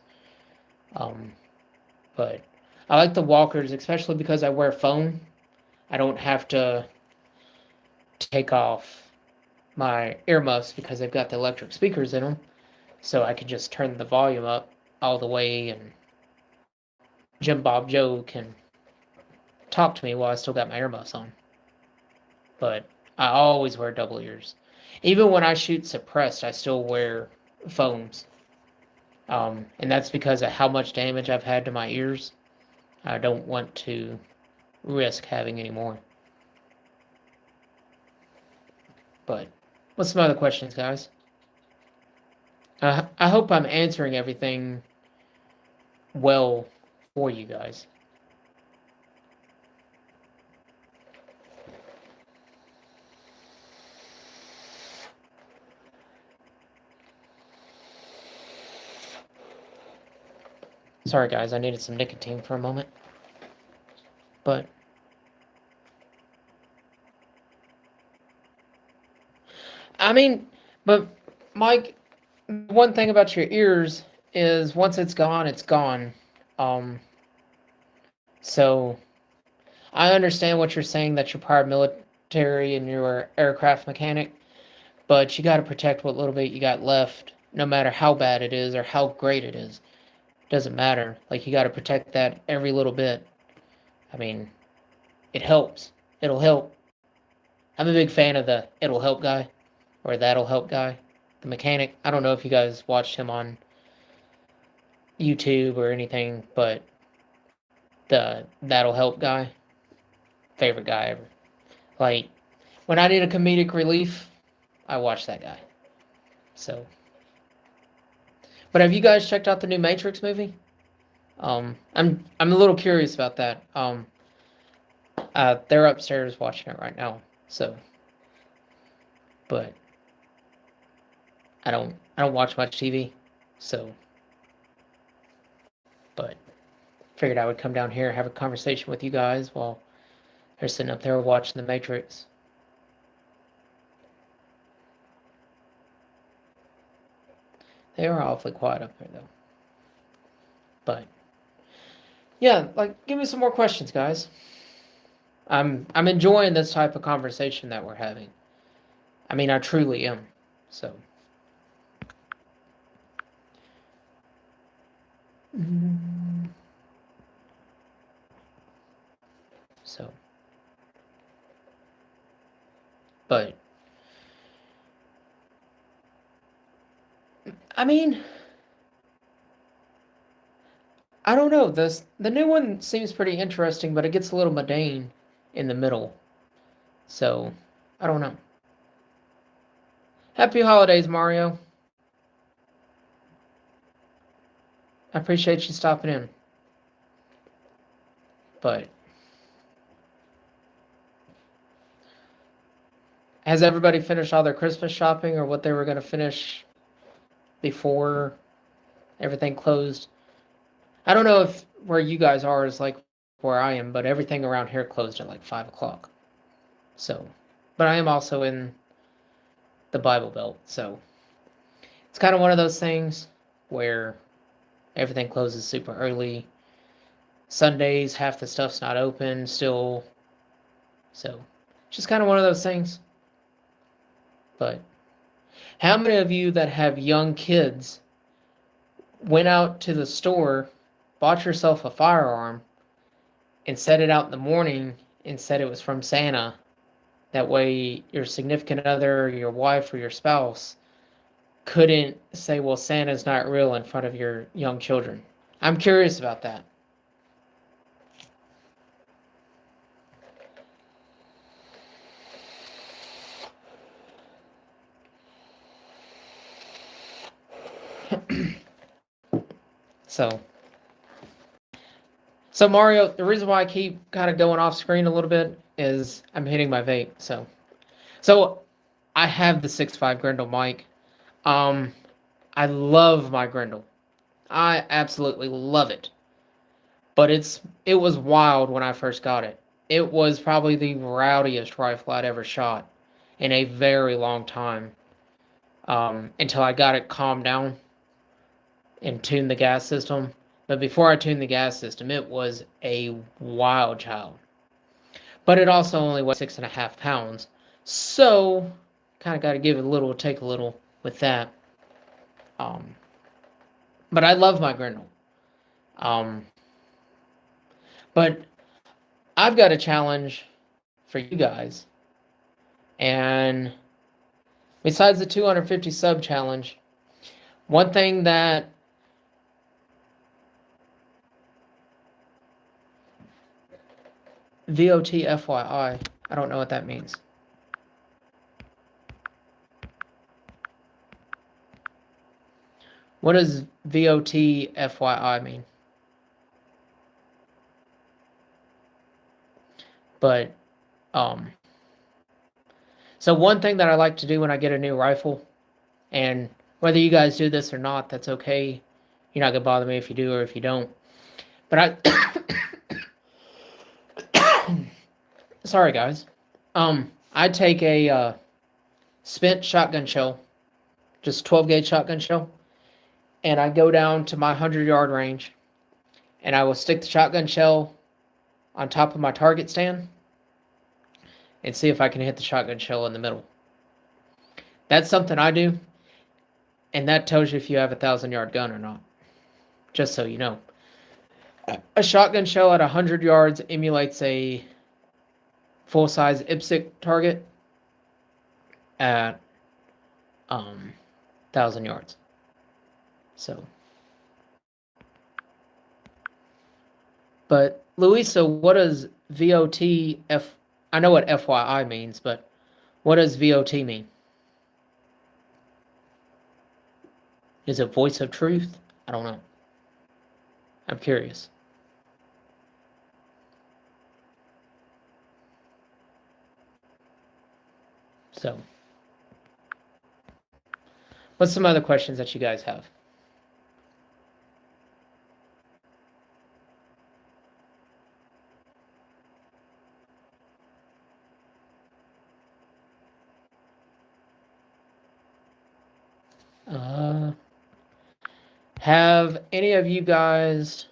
Um, but I like the walkers, especially because I wear phone. I don't have to take off my earmuffs because they've got the electric speakers in them. So I can just turn the volume up all the way and Jim Bob Joe can talk to me while I still got my earmuffs on. But I always wear double ears. Even when I shoot suppressed, I still wear foams. And that's because of how much damage I've had to my ears. I don't want to risk having any more. But what's some other questions, guys? I hope I'm answering everything well for you guys. Sorry, guys, I needed some nicotine for a moment. But I mean, but Mike, one thing about your ears is once it's gone, it's gone. Um, so I understand what you're saying that you're prior military and you're aircraft mechanic, but you got to protect what little bit you got left, no matter how bad it is or how great it is. Doesn't matter. Like you got to protect that every little bit. I mean, it helps. It'll help. I'm a big fan of the "it'll help" guy or "that'll help" guy, the mechanic. I don't know if you guys watched him on YouTube or anything, but the "that'll help" guy, favorite guy ever. Like when I need a comedic relief, I watch that guy. So, but have you guys checked out the new Matrix movie? I'm a little curious about that. They're upstairs watching it right now. So, but I don't watch much TV. So, but figured I would come down here have a conversation with you guys while they're sitting up there watching the Matrix. They are awfully quiet up there though. But yeah, like give me some more questions, guys. I'm enjoying this type of conversation that we're having. I mean, I truly am. So. So. But I mean, I don't know. The new one seems pretty interesting, but it gets a little mundane in the middle. So, I don't know. Happy holidays, Mario. I appreciate you stopping in. But has everybody finished all their Christmas shopping or what they were going to finish before everything closed? I don't know if where you guys are is like where I am, but everything around here closed at like 5 o'clock. So, but I am also in the Bible Belt, so it's kind of one of those things where everything closes super early. Sundays, half the stuff's not open still. So, just kind of one of those things. But how many of you that have young kids went out to the store, bought yourself a firearm, and set it out in the morning and said it was from Santa? That way, your significant other, your wife, or your spouse couldn't say, well, Santa's not real in front of your young children. I'm curious about that. So, So Mario, the reason why I keep kind of going off screen a little bit is I'm hitting my vape. So I have the 6.5 Grendel mic. Um, I love my Grendel. I absolutely love it. But it was wild when I first got it. It was probably the rowdiest rifle I'd ever shot in a very long time. Until I got it calmed down and tuned the gas system. But before I tuned the gas system, it was a wild child. But it also only weighs 6.5 pounds. So, kind of got to give it a little, take a little with that. Um, but I love my Grendel. Um, but I've got a challenge for you guys. And besides the 250 sub challenge, one thing that VOT FYI, I don't know what that means. What does VOT FYI mean? But, so one thing that I like to do when I get a new rifle, and whether you guys do this or not, that's okay. You're not going to bother me if you do or if you don't. But sorry guys. I take a spent shotgun shell, just 12 gauge shotgun shell, and I go down to my 100-yard range, and I will stick the shotgun shell on top of my target stand and see if I can hit the shotgun shell in the middle. That's something I do, and that tells you if you have a 1,000-yard gun or not, just so you know. A shotgun shell at 100 yards emulates a full-size IPSC target at 1,000 yards. So, but Luisa, what does VOTF? I know what FYI means, but what does VOT mean? Is it voice of truth? I don't know. I'm curious. So, what's some other questions that you guys have? Have any of you guys...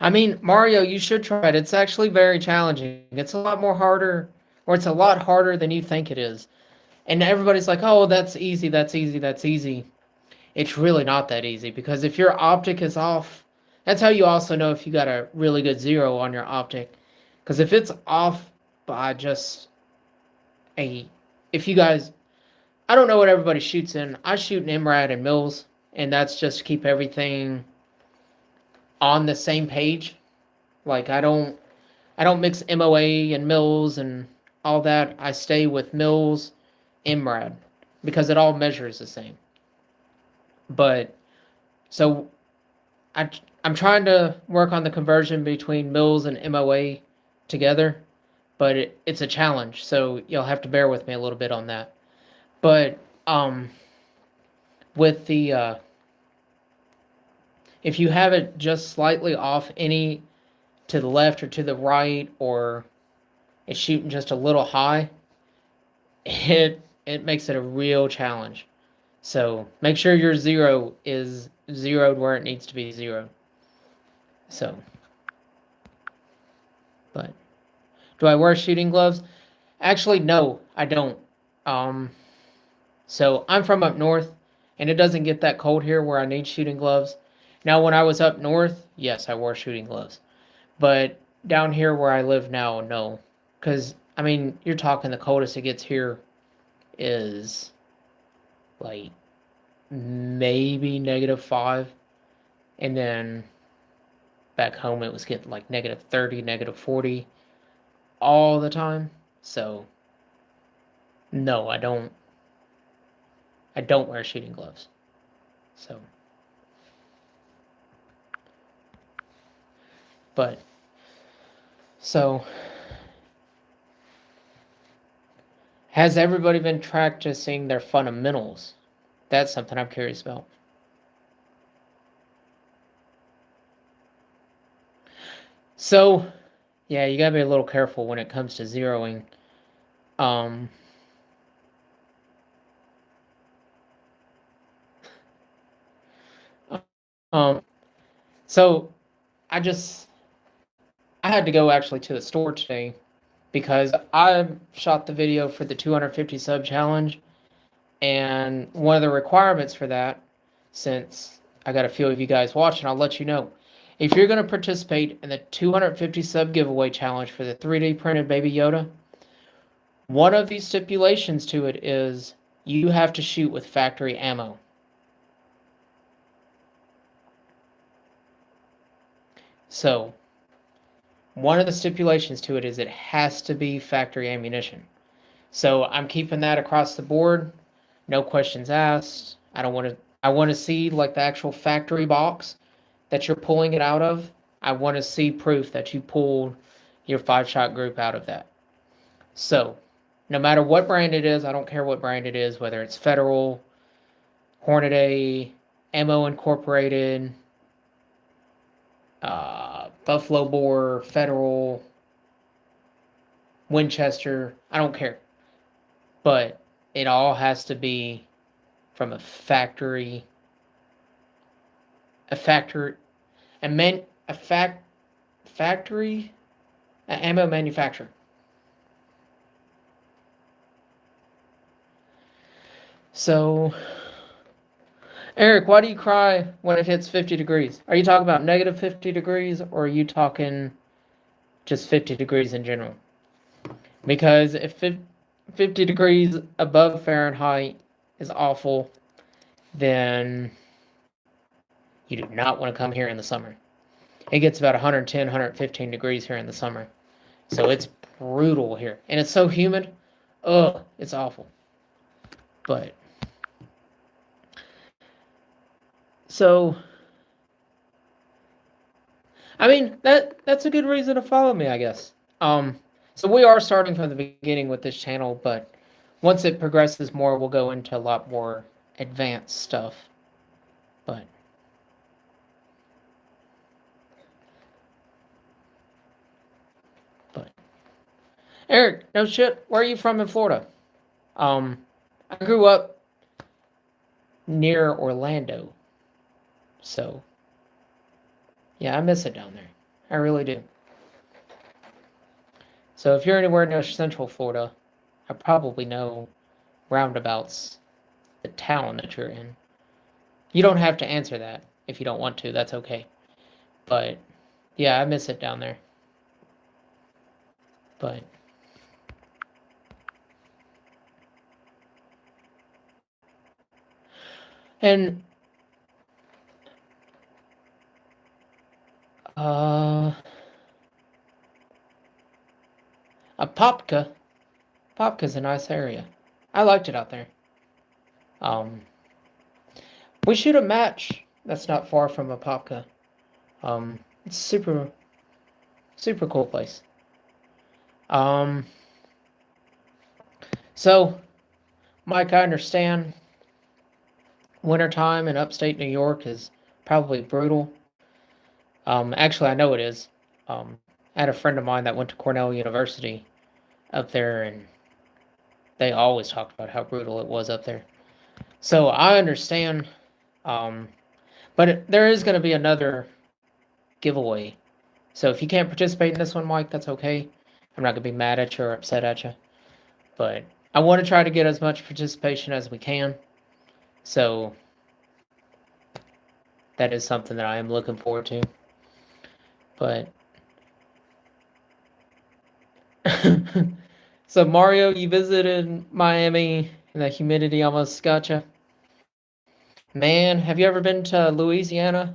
I mean, Mario, you should try it. It's actually very challenging. It's a lot more harder, or it's a lot harder than you think it is. And everybody's like, oh, that's easy, that's easy, that's easy. It's really not that easy, because if your optic is off, that's how you also know if you got a really good zero on your optic. Because if it's off by just if you guys, I don't know what everybody shoots in. I shoot in MRAD and Mills, and that's just to keep everything on the same page. Like I don't mix MOA and Mills and all that. I stay with Mills, MRAD, because it all measures the same. But so I'm trying to work on the conversion between Mills and MOA together, but it's a challenge, so you'll have to bear with me a little bit on that. But with the if you have it just slightly off any to the left or to the right, or it's shooting just a little high, it makes it a real challenge. So make sure your zero is zeroed where it needs to be zeroed. So, but do I wear shooting gloves? Actually, no, I don't. So I'm from up north, and it doesn't get that cold here where I need shooting gloves. Now, when I was up north, yes, I wore shooting gloves. But down here where I live now, no. Because, I mean, you're talking the coldest it gets here is like maybe -5. And then back home it was getting like -30, -40 all the time. So, no, I don't wear shooting gloves. So, But so, has everybody been practicing their fundamentals? That's something I'm curious about. So, yeah, you gotta be a little careful when it comes to zeroing. So I had to go actually to the store today because I shot the video for the 250 sub challenge, and one of the requirements for that, since I got a few of you guys watching, I'll let you know. If you're going to participate in the 250 sub giveaway challenge for the 3D printed Baby Yoda, one of these stipulations to it is you have to shoot with factory ammo. So, one of the stipulations to it is it has to be factory ammunition. So I'm keeping that across the board. No questions asked. I want to see like the actual factory box that you're pulling it out of. I want to see proof that you pulled your 5-shot group out of that. So, no matter what brand it is, I don't care what brand it is, whether it's Federal, Hornady, Ammo Incorporated, Buffalo Bore, Federal, Winchester, I don't care. But it all has to be from a factory, factory ammo manufacturer. So, Eric, why do you cry when it hits 50 degrees? Are you talking about negative 50 degrees, or are you talking just 50 degrees in general? Because if 50 degrees above Fahrenheit is awful, then you do not want to come here in the summer. It gets about 110, 115 degrees here in the summer. So it's brutal here. And it's so humid. Ugh, it's awful. But, so, I mean, that's a good reason to follow me, I guess. So we are starting from the beginning with this channel, but once it progresses more, we'll go into a lot more advanced stuff. But Eric, no shit, where are you from in Florida? I grew up near Orlando. So, yeah, I miss it down there. I really do. So if you're anywhere near Central Florida, I probably know roundabouts the town that you're in. You don't have to answer that if you don't want to. That's okay. But, yeah, I miss it down there. But, and Popka's a nice area. I liked it out there. We shoot a match that's not far from Apopka. It's super cool place. So, Mike, I understand wintertime in upstate New York is probably brutal. Actually, I know it is. I had a friend of mine that went to Cornell University up there, and they always talked about how brutal it was up there. So I understand, but there is going to be another giveaway. So if you can't participate in this one, Mike, that's okay. I'm not going to be mad at you or upset at you. But I want to try to get as much participation as we can. So that is something that I am looking forward to. But so Mario, you visited Miami and the humidity almost got you. Man, have you ever been to Louisiana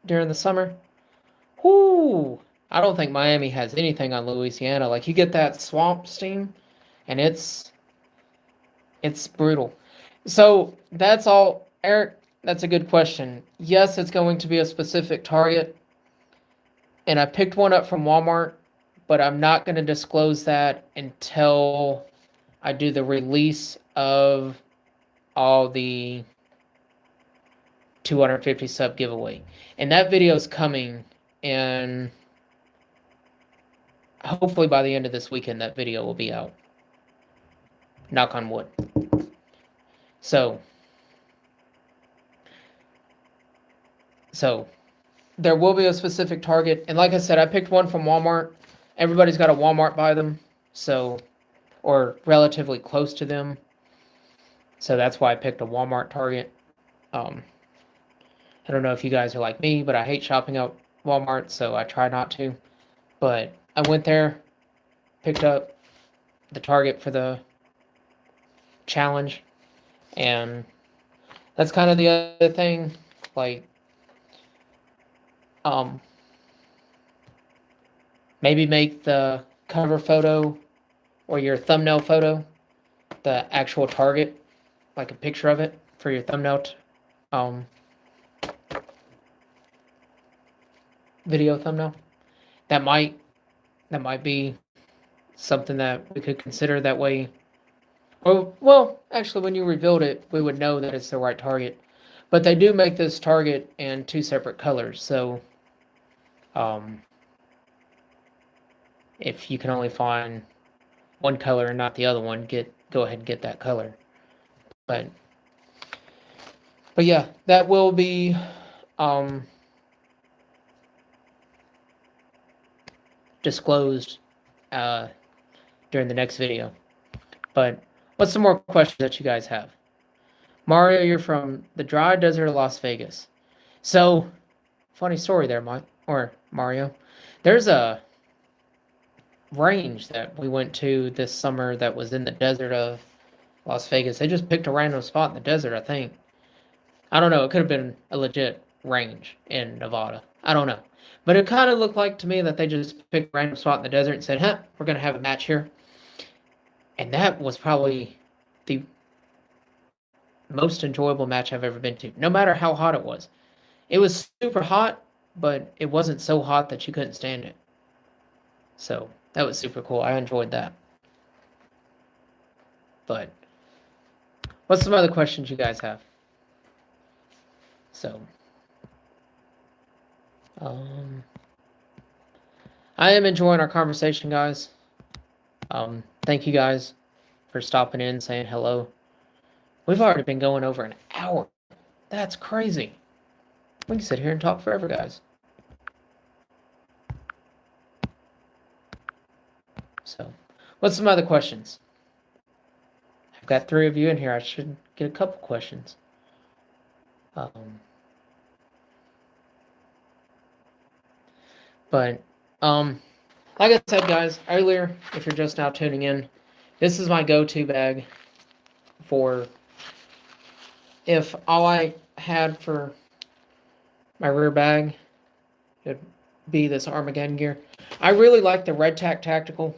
during the summer? Whoo! I don't think Miami has anything on Louisiana. Like, you get that swamp steam, and it's brutal. So that's all, Eric. That's a good question. Yes, it's going to be a specific target. and I picked one up from Walmart, but I'm not going to disclose that until I do the release of all the 250 sub giveaway. And that video is coming, and hopefully by the end of this weekend that video will be out. Knock on wood. So there will be a specific target, and like I said, I picked one from Walmart. Everybody's got a Walmart by them, so, or relatively close to them. So that's why I picked a Walmart target. I don't know if you guys are like me, but I hate shopping at Walmart, so I try not to. But I went there, picked up the target for the challenge, and that's kind of the other thing. Like, maybe make the cover photo or your thumbnail photo the actual target, like a picture of it for your thumbnail video thumbnail. That might be something that we could consider that way. Oh, well, actually, when you rebuild it, we would know that it's the right target. But they do make this target in 2 separate colors, so if you can only find one color and not the other one, go ahead and get that color. But yeah, that will be disclosed during the next video. But what's some more questions that you guys have? Mario, you're from the dry desert of Las Vegas. So, funny story there, Mario. There's a range that we went to this summer that was in the desert of Las Vegas. They just picked a random spot in the desert, I think. I don't know. It could have been a legit range in Nevada. I don't know. But it kind of looked like to me that they just picked a random spot in the desert and said, we're going to have a match here. And that was probably the most enjoyable match I've ever been to, no matter how hot it was. It was super hot, but it wasn't so hot that you couldn't stand it. So that was super cool. I enjoyed that. But what's some other questions you guys have? So, I am enjoying our conversation, guys. Thank you guys for stopping in, saying hello. We've already been going over an hour. That's crazy. We can sit here and talk forever, guys. So, what's some other questions? I've got 3 of you in here. I should get a couple questions. But, like I said, guys, earlier, if you're just now tuning in, this is my go-to bag for if all I had for my rear bag would be this Armageddon gear. I really like the Red Tack Tactical.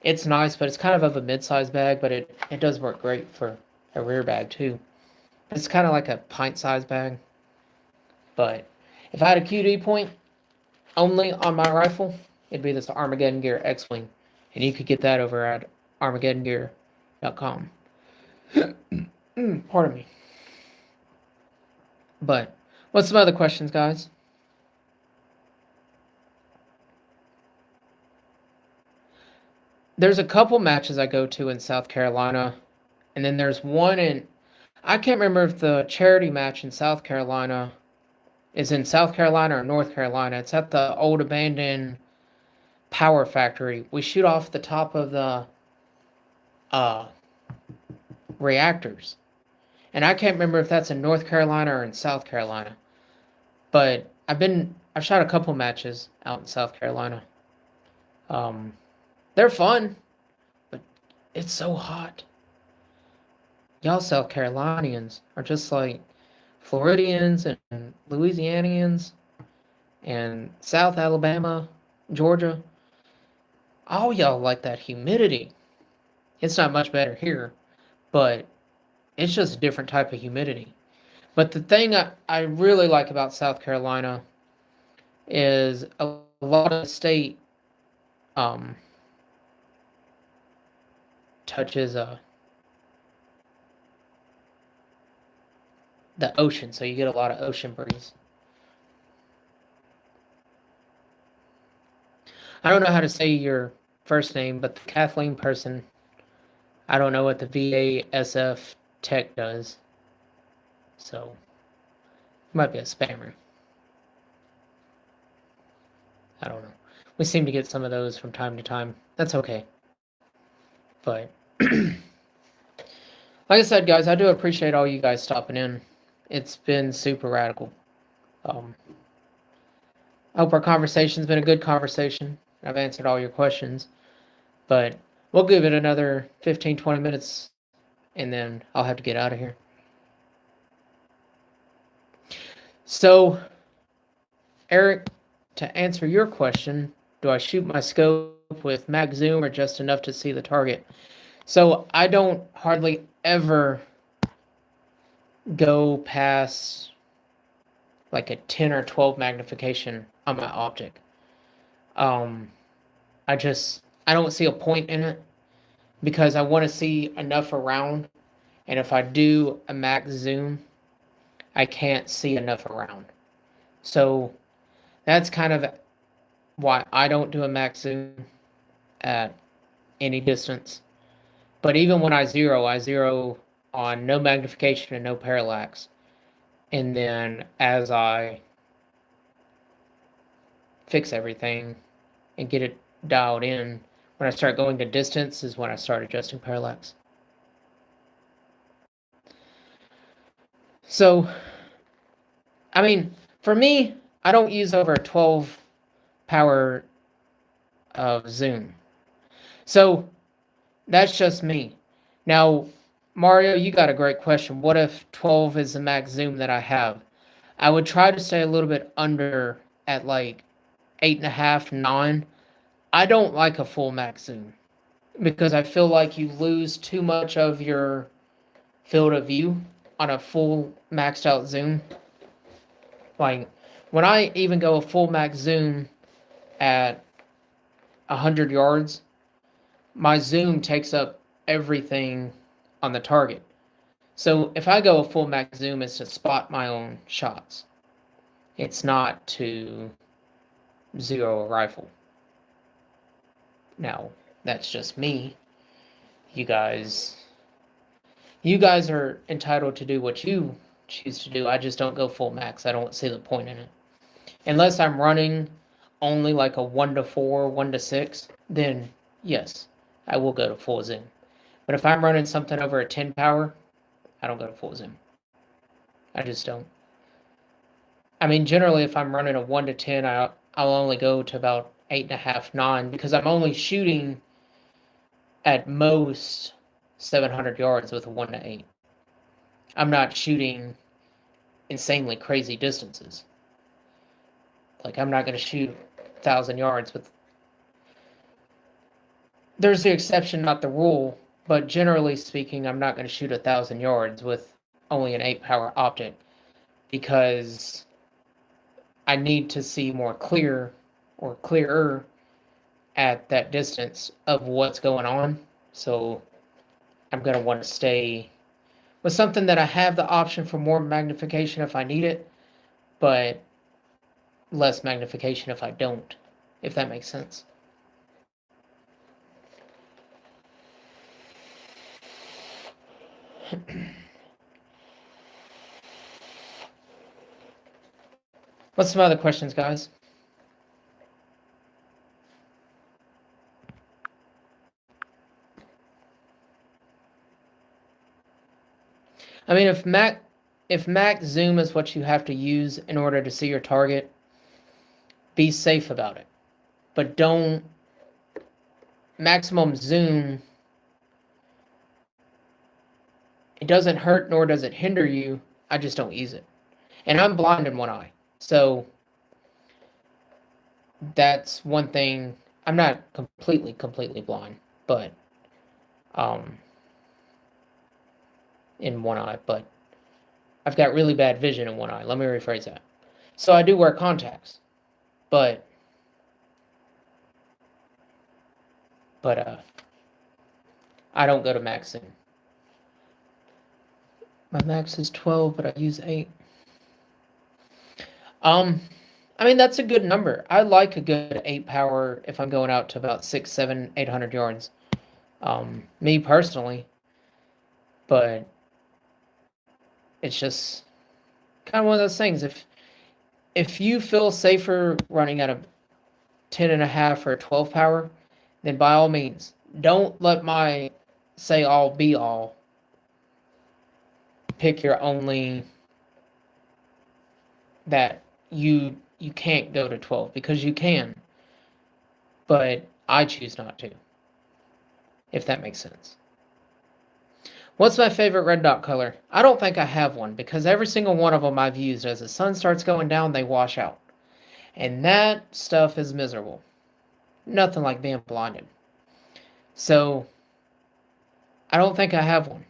It's nice, but it's kind of a mid-size bag, but it does work great for a rear bag too. It's kind of like a pint-sized bag. But if I had a QD point only on my rifle, it'd be this Armageddon Gear X-Wing. And you could get that over at armageddongear.com. Pardon me. But what's some other questions, guys? There's a couple matches I go to in South Carolina, and then there's one in, I can't remember if the charity match in South Carolina is in South Carolina or North Carolina. It's at the old abandoned power factory. We shoot off the top of the reactors. And I can't remember if that's in North Carolina or in South Carolina. But I've shot a couple matches out in South Carolina. They're fun, but it's so hot. Y'all South Carolinians are just like Floridians and Louisianians and South Alabama, Georgia. All y'all like that humidity. It's not much better here, but it's just a different type of humidity. But the thing I really like about South Carolina is a lot of the state touches the ocean, so you get a lot of ocean breeze. I don't know how to say your first name, but the Kathleen person, I don't know what the VASF tech does. So, might be a spammer. I don't know. We seem to get some of those from time to time. That's okay. But, like I said, guys, I do appreciate all you guys stopping in. It's been super radical. I hope our conversation's been a good conversation. I've answered all your questions. But we'll give it another 15, 20 minutes, and then I'll have to get out of here. So, Eric, to answer your question, do I shoot my scope with max zoom or just enough to see the target? So I don't hardly ever go past like a 10 or 12 magnification on my optic. I don't see a point in it because I want to see enough around, and if I do a max zoom, I can't see enough around. So that's kind of why I don't do a max zoom at any distance. But even when I zero on no magnification and no parallax. And then as I fix everything and get it dialed in, when I start going to distance is when I start adjusting parallax. So, I mean, for me, I don't use over a 12 power of zoom. So, that's just me. Now, Mario, you got a great question. What if 12 is the max zoom that I have? I would try to stay a little bit under at like 8.5, 9. I don't like a full max zoom because I feel like you lose too much of your field of view on a full maxed out zoom. Like when I even go a full max zoom at 100 yards, my zoom takes up everything on the target. So if I go a full max zoom, it's to spot my own shots. It's not to zero a rifle. Now, that's just me. You guys are entitled to do what you choose to do. I just don't go full max. I don't see the point in it. Unless I'm running only like a 1 to 4, 1 to 6, then yes, I will go to full zoom. But if I'm running something over a 10 power, I don't go to full zoom. I just don't. I mean, generally, if I'm running a 1 to 10, I'll only go to about 8.5, 9, because I'm only shooting at most 700 yards with a 1 to 8. I'm not shooting insanely crazy distances. Like, I'm not going to shoot 1,000 yards with... There's the exception, not the rule, but generally speaking, I'm not going to shoot 1,000 yards with only an 8 power optic because I need to see more clear or clearer at that distance of what's going on. So I'm going to want to stay with something that I have the option for more magnification if I need it, but less magnification if I don't, if that makes sense. What's some other questions, guys? I mean, if max zoom is what you have to use in order to see your target, be safe about it. But don't maximum zoom. It doesn't hurt nor does it hinder you. I just don't use it. And I'm blind in one eye. So that's one thing. I'm not completely blind, but in one eye, but I've got really bad vision in one eye. Let me rephrase that. So I do wear contacts, but But I don't go to maxing. My max is 12, but I use 8. I mean, that's a good number. I like a good 8 power if I'm going out to about 6, 7, 800 yards. Me personally. But it's just kind of one of those things. If you feel safer running at a 10.5 or a 12 power, then by all means, don't let my say all be all pick your only that you can't go to 12, because you can, but I choose not to, if that makes sense. What's my favorite red dot color? I don't think I have one, because every single one of them I've used, as the sun starts going down, they wash out. And that stuff is miserable. Nothing like being blinded. So I don't think I have one.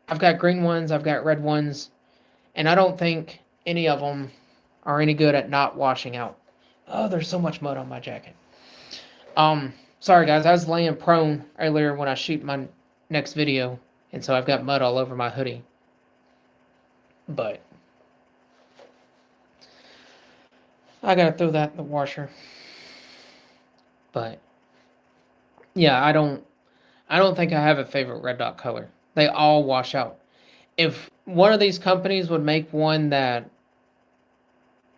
I've got green ones, I've got red ones, and I don't think any of them are any good at not washing out. Oh, there's so much mud on my jacket. Sorry guys, I was laying prone earlier when I shoot my next video, and so I've got mud all over my hoodie. But I gotta throw that in the washer. But yeah, I don't think I have a favorite red dot color. They all wash out. If one of these companies would make one that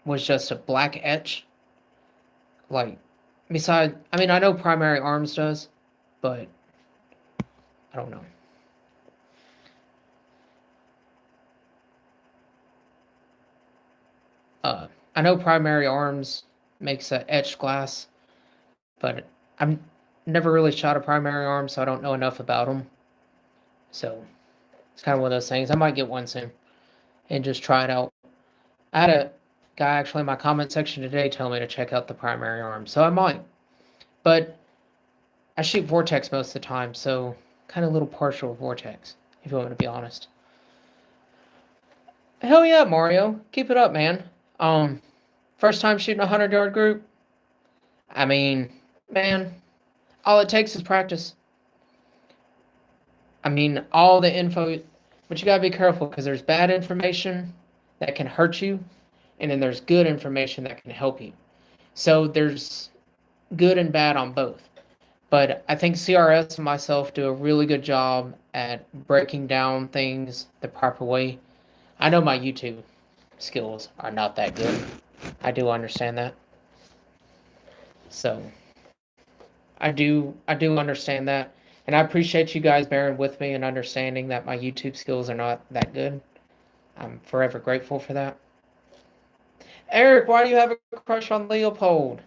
was just a black etch, like, I mean, I know Primary Arms does, but I don't know. I know Primary Arms makes a etched glass, but I've never really shot a Primary Arm, so I don't know enough about them. So it's kind of one of those things. I might get one soon and just try it out. I had a guy actually in my comment section today tell me to check out the Primary Arm, so I might. But I shoot Vortex most of the time, so kind of a little partial Vortex, if you want me to be honest. Hell yeah, Mario. Keep it up, man. First time shooting a 100-yard group? I mean, man, all it takes is practice. I mean, all the info, but you gotta be careful, because there's bad information that can hurt you, and then there's good information that can help you. So there's good and bad on both. But I think CRS and myself do a really good job at breaking down things the proper way. I know my YouTube skills are not that good. I do understand that. So I do understand that. And I appreciate you guys bearing with me and understanding that my YouTube skills are not that good. I'm forever grateful for that. Eric, why do you have a crush on Leopold?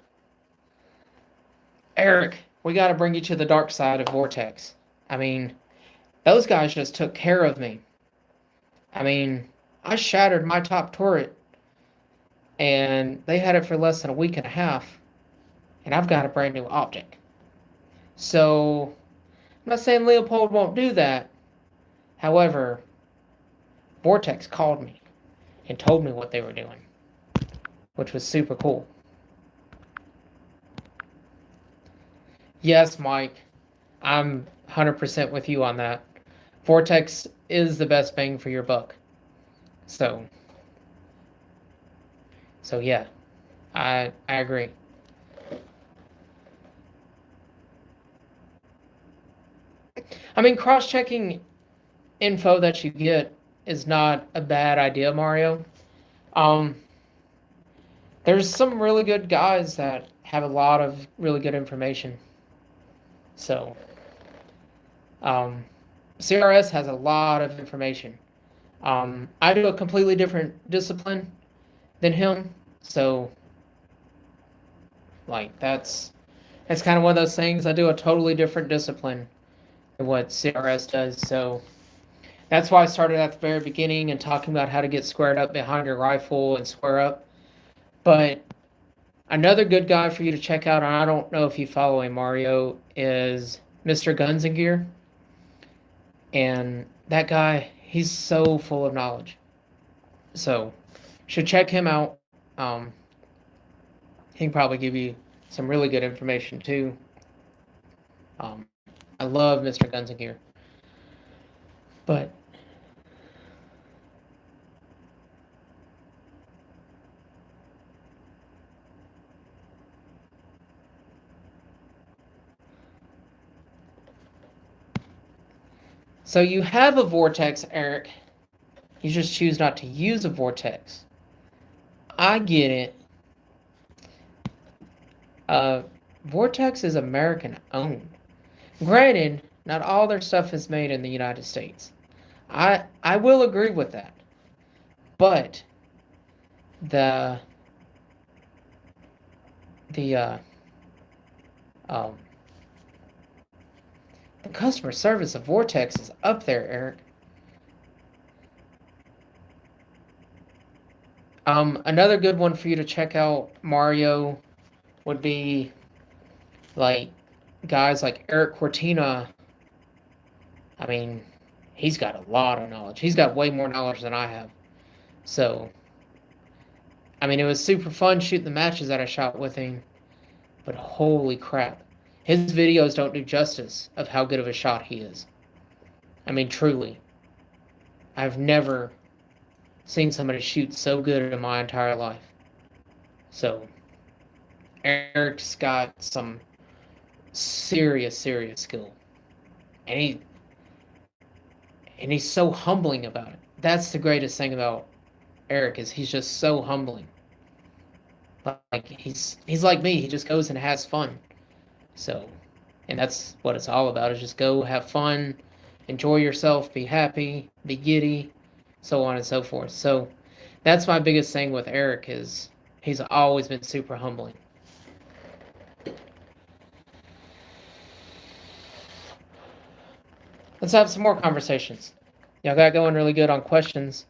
Eric, we got to bring you to the dark side of Vortex. I mean, those guys just took care of me. I mean, I shattered my top turret, and they had it for less than a week and a half, and I've got a brand new optic. So, I'm not saying Leopold won't do that. However, Vortex called me and told me what they were doing, which was super cool. Yes, Mike, I'm 100% with you on that. Vortex is the best bang for your buck. So yeah, I agree. I mean, cross-checking info that you get is not a bad idea, Mario. There's some really good guys that have a lot of really good information. So, CRS has a lot of information. I do a completely different discipline than him, so like that's kind of one of those things. I do a totally different discipline than what CRS does, so that's why I started at the very beginning and talking about how to get squared up behind your rifle and square up. But another good guy for you to check out, and I don't know if you follow him, Mario, is Mr. Guns and Gear. And that guy, he's so full of knowledge. So, should check him out. He can probably give you some really good information too. I love Mr. Guns and Gear, but so you have a vortex, Eric. You just choose not to use a vortex. I get it. Vortex is American owned. Granted, not all their stuff is made in the United States. I will agree with that. But the the um the customer service of Vortex is up there, Eric. Another good one for you to check out, Mario, would be like guys like Eric Cortina. I mean, he's got a lot of knowledge. He's got way more knowledge than I have. So, I mean, it was super fun shooting the matches that I shot with him, but holy crap. His videos don't do justice of how good of a shot he is. I mean, truly. I've never seen somebody shoot so good in my entire life. So, Eric's got some serious skill. And he's so humbling about it. That's the greatest thing about Eric, is he's just so humbling. Like he's like me, he just goes and has fun. So, and that's what it's all about, is just go have fun, enjoy yourself, be happy, be giddy, so on and so forth. So that's my biggest thing with Eric, is he's always been super humbling. Let's have some more conversations. Y'all got going really good on questions,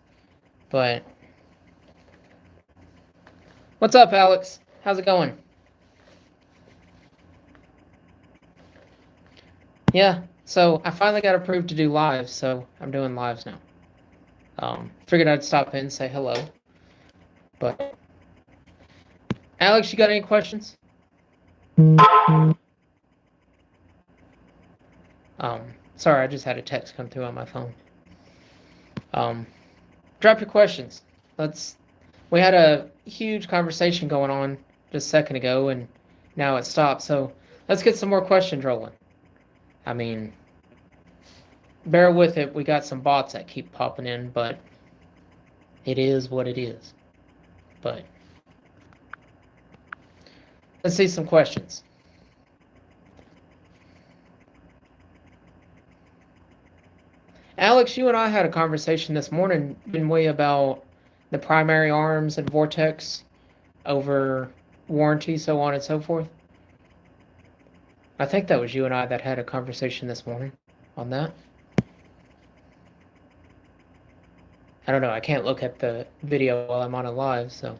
but what's up, Alex? How's it going? Yeah, so I finally got approved to do lives, so I'm doing lives now. Figured I'd stop in and say hello. But Alex, you got any questions? Sorry, I just had a text come through on my phone. Drop your questions. We had a huge conversation going on just a second ago, and now it stopped. So let's get some more questions rolling. I mean, bear with it. We got some bots that keep popping in, but it is what it is. But let's see some questions. Alex, you and I had a conversation this morning, didn't we, about the primary arms and Vortex over warranty, so on and so forth? I think that was you and I that had a conversation this morning on that. I don't know, I can't look at the video while I'm on a live, so.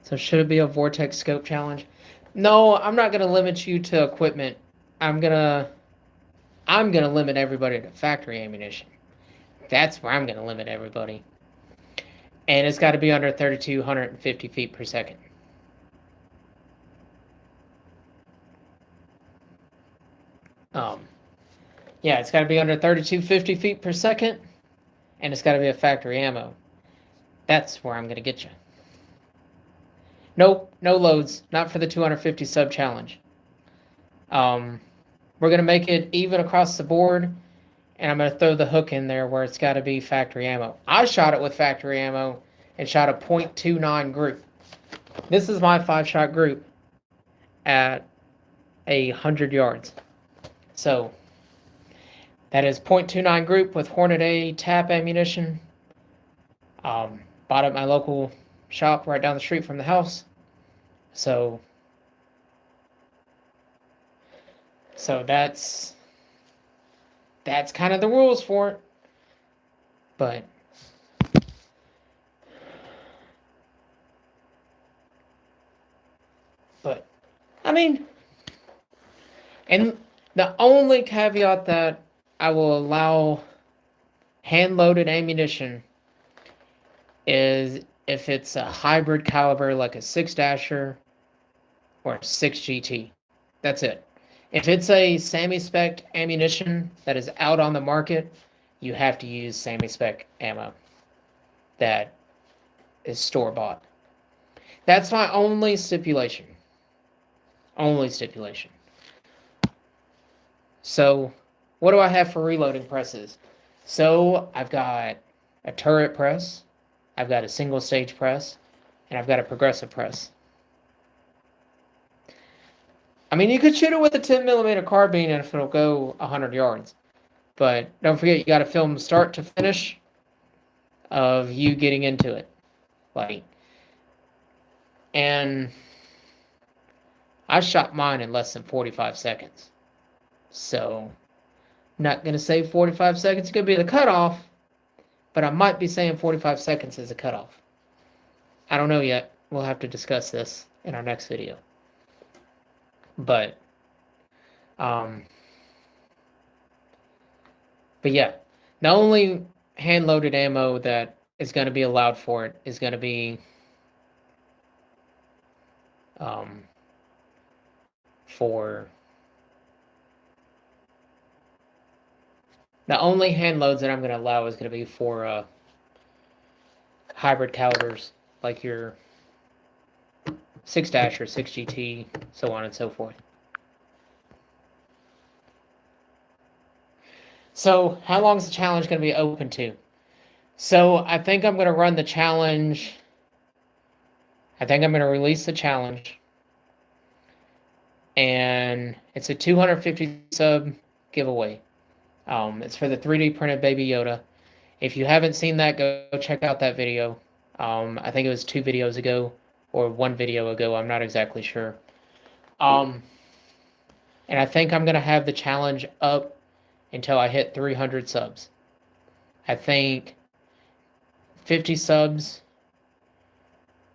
So should it be a Vortex scope challenge? No, I'm not gonna limit you to equipment. I'm gonna limit everybody to factory ammunition. That's where I'm gonna limit everybody. And it's got to be under 3,250 feet per second. Yeah, it's got to be under 3,250 feet per second, and it's got to be a factory ammo. That's where I'm going to get you. Nope, no loads. Not for the 250 sub challenge. We're going to make it even across the board, and I'm going to throw the hook in there where it's got to be factory ammo. I shot it with factory ammo and shot a .29 group. This is my 5-shot group at 100 yards. So that is .29 group with Hornet A tap ammunition. Bought at my local shop right down the street from the house. So that's kind of the rules for it. But I mean, and the only caveat that I will allow hand-loaded ammunition is if it's a hybrid caliber like a 6-dasher or a 6GT. That's it. If it's a semi-spec ammunition that is out on the market, you have to use semi-spec ammo that is store-bought. That's my only stipulation. Only stipulation. So, what do I have for reloading presses? So, I've got a turret press, I've got a single stage press, and I've got a progressive press. I mean, you could shoot it with a 10mm carbine and if it'll go 100 yards. But don't forget, you got to film start to finish of you getting into it. And I shot mine in less than 45 seconds. So, not going to say 45 seconds is going to be the cutoff, but I might be saying 45 seconds is a cutoff. I don't know yet. We'll have to discuss this in our next video. But yeah, the only hand-loaded ammo that is going to be allowed for it is going to be for the only hand loads that I'm going to allow is going to be for hybrid calibers like your 6-dasher, 6GT, so on and so forth. So, how long is the challenge going to be open to? So, I think I'm going to run the challenge. I think I'm going to release the challenge. And it's a 250 sub giveaway. It's for the 3D printed Baby Yoda. If you haven't seen that, go check out that video. I think it was 2 videos ago or 1 video ago. I'm not exactly sure. And I think I'm going to have the challenge up until I hit 300 subs. I think 50 subs,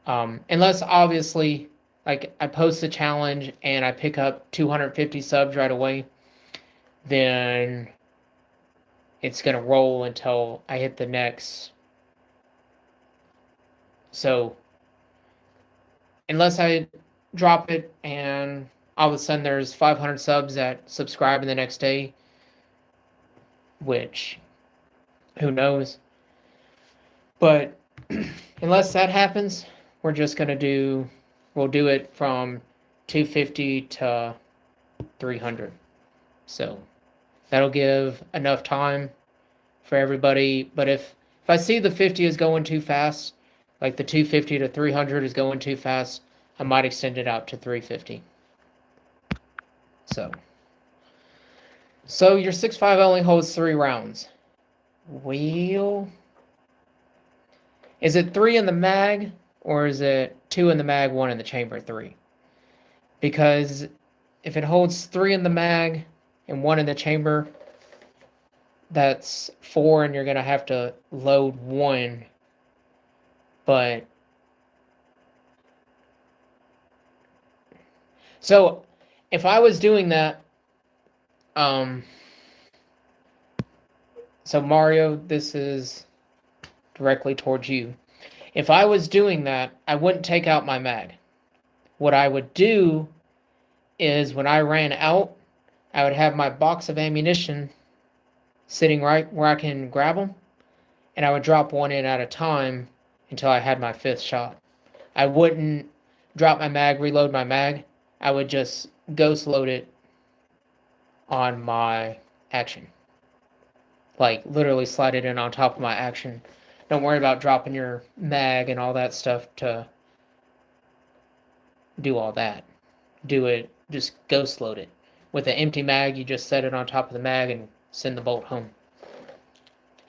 unless obviously like I post the challenge and I pick up 250 subs right away, then it's going to roll until I hit the next. So unless I drop it and all of a sudden there's 500 subs that subscribe in the next day, which who knows. But unless that happens, we're just going to we'll do it from 250 to 300. So that'll give enough time for everybody. But if I see the 50 is going too fast, like the 250 to 300 is going too fast, I might extend it out to 350. So your 6.5 only holds 3 rounds. Is it 3 in the mag, or is it 2 in the mag, 1 in the chamber, 3? Because if it holds 3 in the mag and 1 in the chamber, that's 4, and you're going to have to load 1. But so if I was doing that, so Mario, this is directly towards you. If I was doing that, I wouldn't take out my mag. What I would do is when I ran out, I would have my box of ammunition sitting right where I can grab them, and I would drop 1 in at a time until I had my 5th shot. I wouldn't drop my mag, reload my mag. I would just ghost load it on my action. Like literally slide it in on top of my action. Don't worry about dropping your mag and all that stuff to do all that. Do it, just ghost load it. With an empty mag, you just set it on top of the mag and send the bolt home.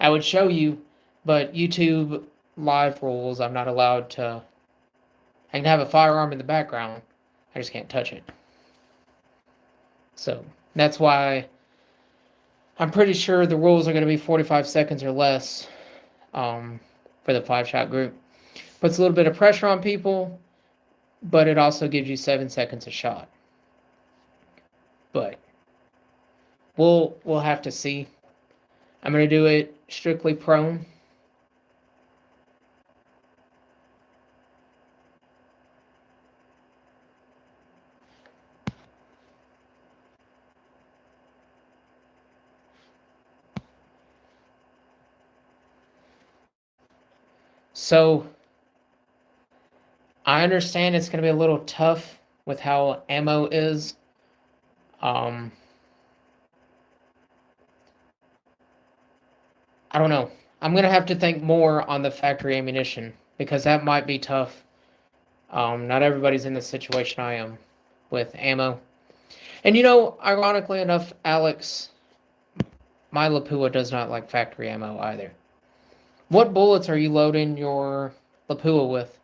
I would show you, but YouTube live rules, I'm not allowed to. I can have a firearm in the background, I just can't touch it. So that's why I'm pretty sure the rules are going to be 45 seconds or less for the 5-shot group. Puts a little bit of pressure on people, but it also gives you 7 seconds a shot. But we'll have to see. I'm going to do it strictly prone. So I understand it's going to be a little tough with how ammo is. I don't know. I'm going to have to think more on the factory ammunition because that might be tough. Not everybody's in the situation I am with ammo. And ironically enough, Alex, my Lapua does not like factory ammo either. What bullets are you loading your Lapua with?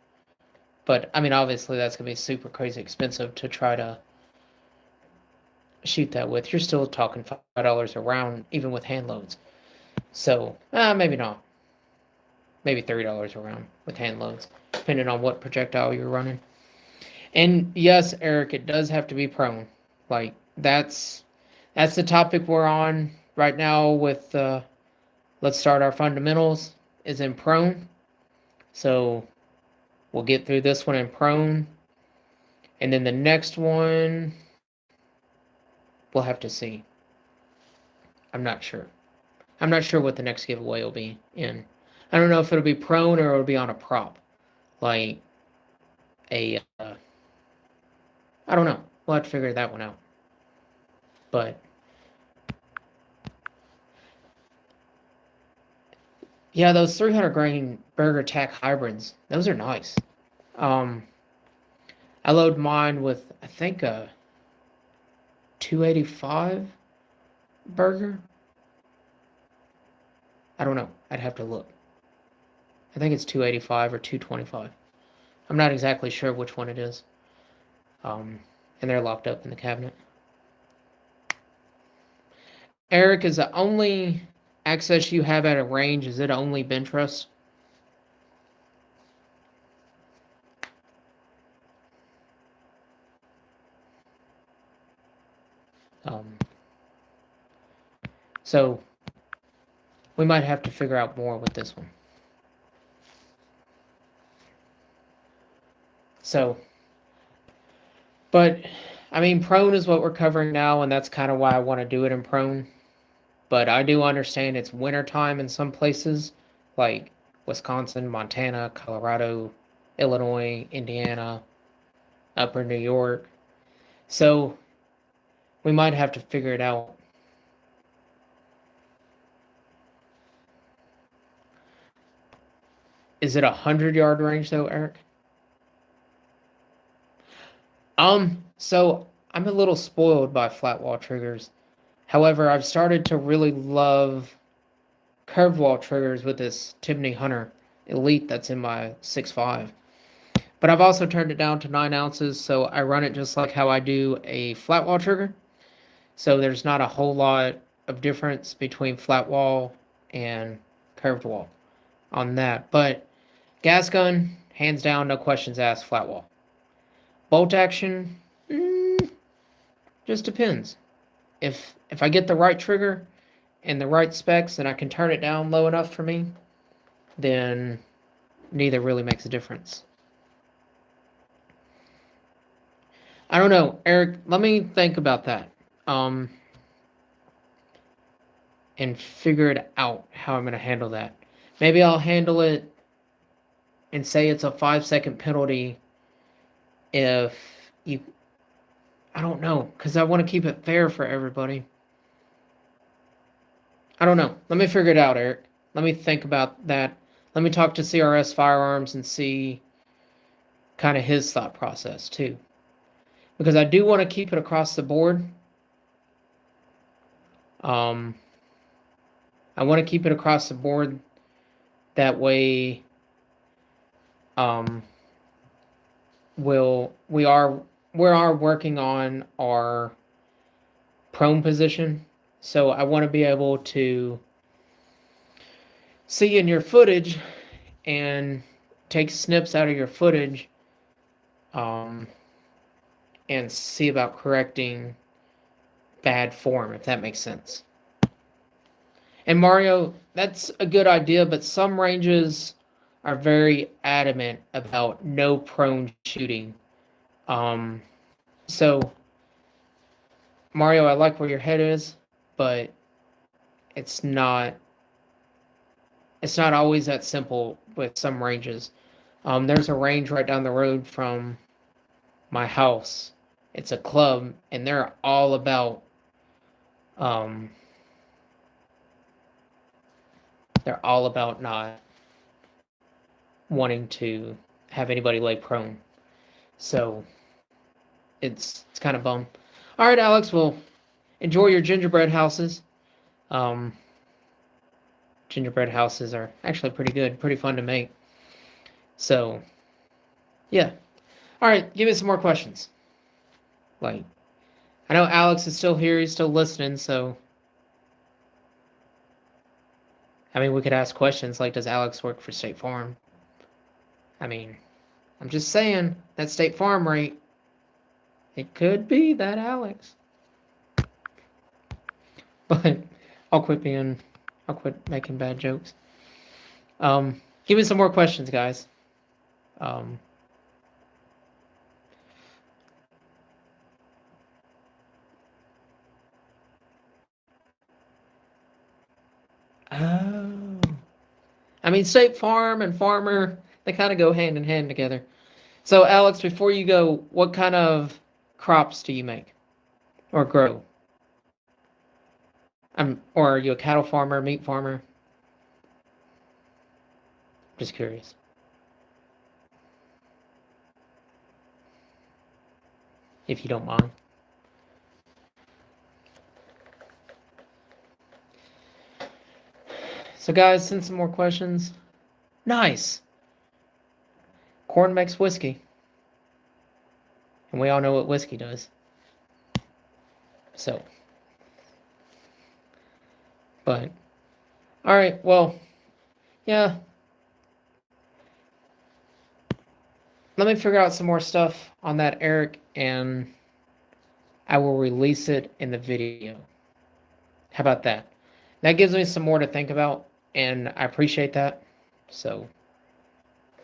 But, I mean, obviously that's going to be super crazy expensive to try to shoot that with. You're still talking $5 a round, even with hand loads. So, maybe not. Maybe $30 a round with hand loads, depending on what projectile you're running. And yes, Eric, it does have to be prone. Like, that's the topic we're on right now with Let's Start Our Fundamentals is in prone. So we'll get through this one in prone. And then the next one, we'll have to see. I'm not sure. I'm not sure what the next giveaway will be in. I don't know if it'll be prone or it'll be on a prop. Like a, I don't know. We'll have to figure that one out. But yeah, those 300 grain Burger Tack hybrids, those are nice. I load mine with, I think, a 285 burger. I don't know. I'd have to look. I think it's 285 or 225. I'm not exactly sure which one it is. And they're locked up in the cabinet. Eric, is the only access you have at a range, is it only bench rest? So we might have to figure out more with this one. So, but I mean, prone is what we're covering now, and that's kind of why I want to do it in prone. But I do understand it's wintertime in some places, like Wisconsin, Montana, Colorado, Illinois, Indiana, Upper New York. So we might have to figure it out. Is it 100-yard range though, Eric? So I'm a little spoiled by flat wall triggers. However, I've started to really love curved wall triggers with this Timney Hunter Elite that's in my 6.5. But I've also turned it down to 9 ounces, so I run it just like how I do a flat wall trigger. So there's not a whole lot of difference between flat wall and curved wall on that. But gas gun, hands down, no questions asked, flat wall. Bolt action, just depends. If I get the right trigger and the right specs and I can turn it down low enough for me, then neither really makes a difference. I don't know, Eric, let me think about that. And figure it out how I'm going to handle that. Maybe I'll handle it and say it's a 5-second penalty if you... I don't know, because I want to keep it fair for everybody. I don't know. Let me figure it out, Eric. Let me think about that. Let me talk to CRS Firearms and see kind of his thought process, too. Because I do want to keep it across the board. I want to keep it across the board. That way, we are working on our prone position. So I want to be able to see in your footage and take snips out of your footage, and see about correcting bad form, if that makes sense. And Mario, that's a good idea, but some ranges are very adamant about no prone shooting. So Mario, I like where your head is, but it's not always that simple with some ranges. There's a range right down the road from my house. It's a club, and um, they're all about not wanting to have anybody lay prone. So it's kind of bum. All right, Alex. Well, enjoy your gingerbread houses. Um, gingerbread houses are actually pretty good, pretty fun to make. So, yeah. All right, give me some more questions. Like, I know Alex is still here, he's still listening, so I mean, we could ask questions like, does Alex work for State Farm? I mean, I'm just saying, that State Farm rate, it could be that Alex. But I'll quit making bad jokes. Give me some more questions, guys. Um, oh. I mean, State Farm and Farmer, they kind of go hand in hand together. So, Alex, before you go, what kind of crops do you make or grow? Or are you a cattle farmer, meat farmer? Just curious. If you don't mind. So, guys, send some more questions. Nice. Corn makes whiskey. And we all know what whiskey does. So. But. Alright, well. Yeah. Let me figure out some more stuff on that, Eric, and I will release it in the video. How about that? That gives me some more to think about, and I appreciate that. So,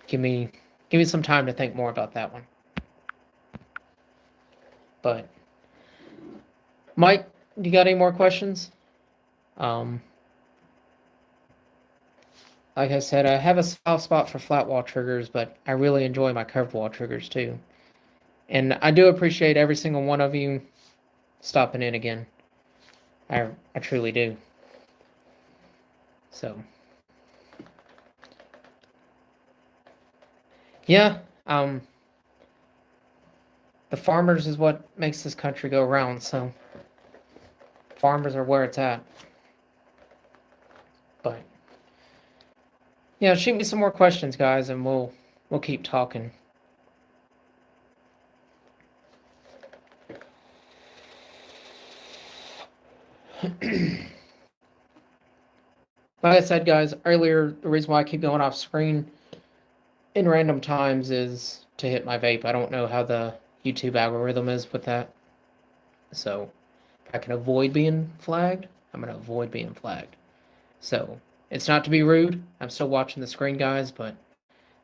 give me some time to think more about that one. But, Mike, you got any more questions? Like I said, I have a soft spot for flat wall triggers, but I really enjoy my curved wall triggers too. And I do appreciate every single one of you stopping in again. I truly do. So, yeah, the farmers is what makes this country go around, so farmers are where it's at. But yeah, shoot me some more questions, guys, and we'll keep talking. Like I said, guys, earlier, the reason why I keep going off screen in random times is to hit my vape. I don't know how the YouTube algorithm is with that. So, if I can avoid being flagged, I'm going to avoid being flagged. So, it's not to be rude. I'm still watching the screen, guys, but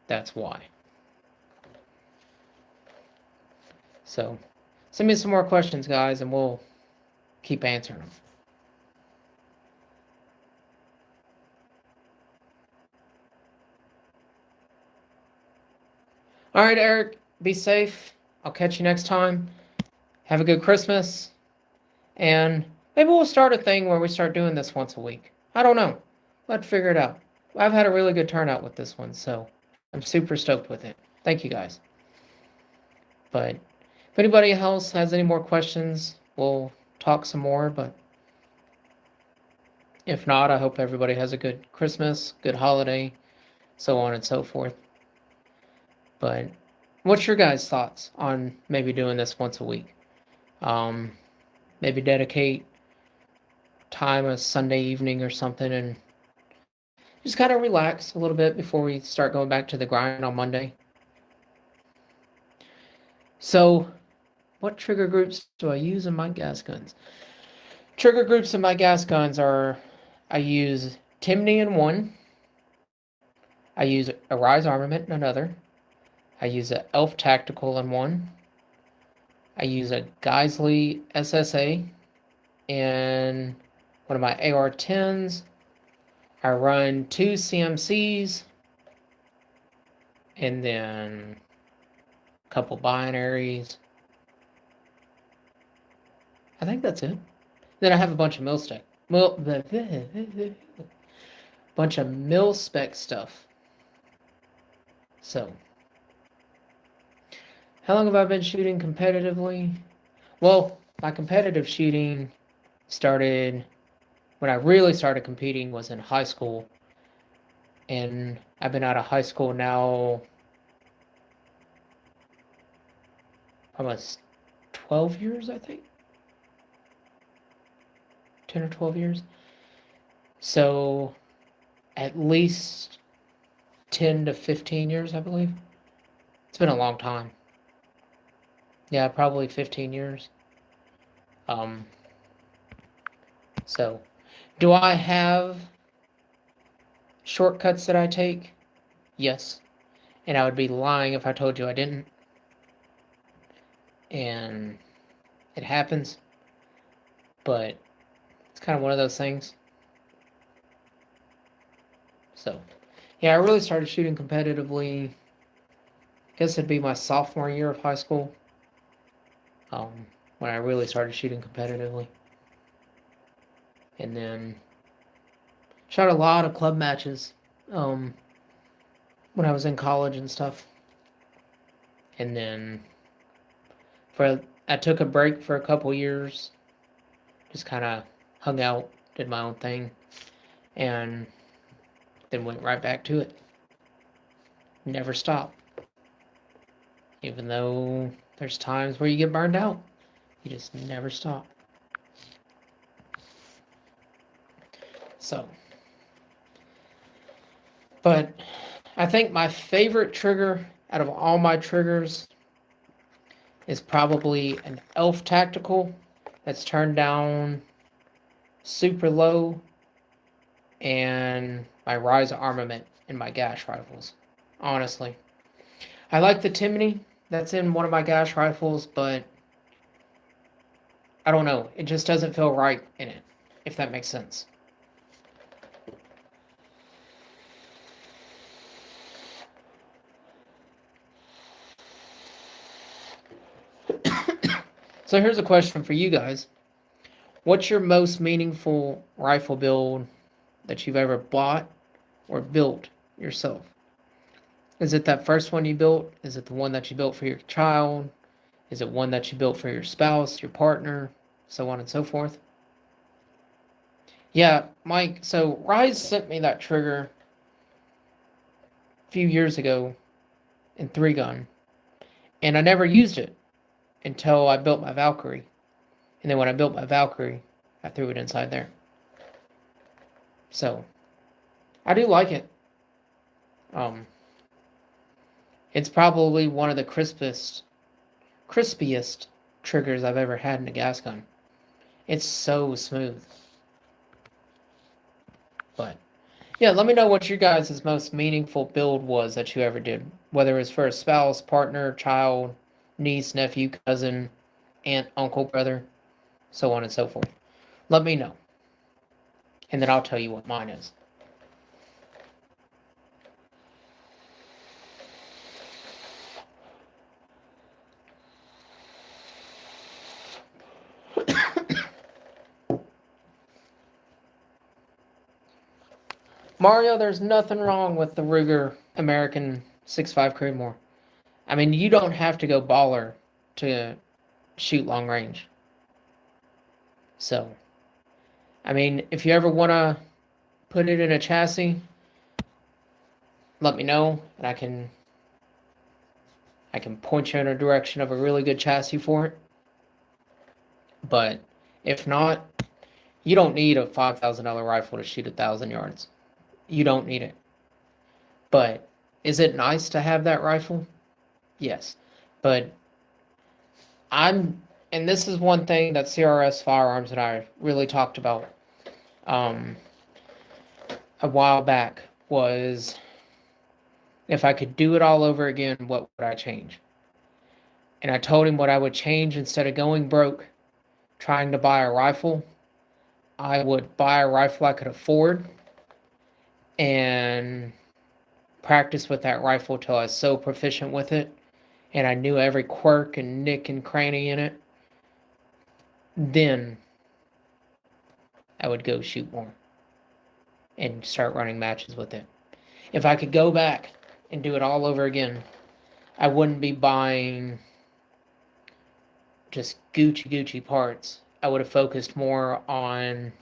that's why. So, send me some more questions, guys, and we'll keep answering them. All right, Eric, be safe. I'll catch you next time. Have a good Christmas. And maybe we'll start a thing where we start doing this once a week. I don't know. Let's figure it out. I've had a really good turnout with this one, so I'm super stoked with it. Thank you, guys. But if anybody else has any more questions, we'll talk some more. But if not, I hope everybody has a good Christmas, good holiday, so on and so forth. But what's your guys' thoughts on maybe doing this once a week? Maybe dedicate time a Sunday evening or something and just kind of relax a little bit before we start going back to the grind on Monday. So, what trigger groups do I use in my gas guns? Trigger groups in my gas guns are, I use Timney in one, I use Arise Armament in another, I use a Elf Tactical in one, I use a Geisley SSA in one of my AR-10s, I run 2 CMCs, and then a couple binaries. I think that's it. Then I have a bunch of bunch of mil spec stuff. So, how long have I been shooting competitively? Well, my competitive shooting started when I really started competing was in high school, and I've been out of high school now almost 12 years, I think. 10 or 12 years. So at least 10 to 15 years, I believe. It's been a long time. Yeah, probably 15 years. So do I have shortcuts that I take? Yes. And I would be lying if I told you I didn't. And it happens. But it's kind of one of those things. So, yeah, I really started shooting competitively. I guess it'd be my sophomore year of high school. When I really started shooting competitively. And then shot a lot of club matches when I was in college and stuff. And then I took a break for a couple years, just kind of hung out, did my own thing, and then went right back to it. Never stopped. Even though there's times where you get burned out, you just never stop. So, but I think my favorite trigger out of all my triggers is probably an Elf Tactical that's turned down super low, and my Rise Armament and my Gash rifles. Honestly, I like the Timney that's in one of my Gash rifles, but I don't know. It just doesn't feel right in it, if that makes sense. So here's a question for you guys. What's your most meaningful rifle build that you've ever bought or built yourself? Is it that first one you built? Is it the one that you built for your child? Is it one that you built for your spouse, your partner, so on and so forth? Yeah, Mike, so Rise sent me that trigger a few years ago in 3-gun, and I never used it until I built my Valkyrie. And then when I built my Valkyrie, I threw it inside there. So, I do like it. It's probably one of the crispiest triggers I've ever had in a gas gun. It's so smooth. But, yeah, let me know what your guys' most meaningful build was that you ever did. Whether it was for a spouse, partner, child, niece, nephew, cousin, aunt, uncle, brother, so on and so forth. Let me know. And then I'll tell you what mine is. Mario, there's nothing wrong with the Ruger American 6.5 Creedmoor. I mean, you don't have to go baller to shoot long range. So, I mean, if you ever want to put it in a chassis, let me know, and I can point you in a direction of a really good chassis for it. But if not, you don't need a $5,000 rifle to shoot 1,000 yards. You don't need it. But is it nice to have that rifle? Yes. But and this is one thing that CRS Firearms and I really talked about a while back, was if I could do it all over again, what would I change? And I told him what I would change. Instead of going broke trying to buy a rifle, I would buy a rifle I could afford and practice with that rifle till I was so proficient with it, and I knew every quirk and nick and cranny in it, then I would go shoot more and start running matches with it. If I could go back and do it all over again, I wouldn't be buying just Gucci parts. I would have focused more on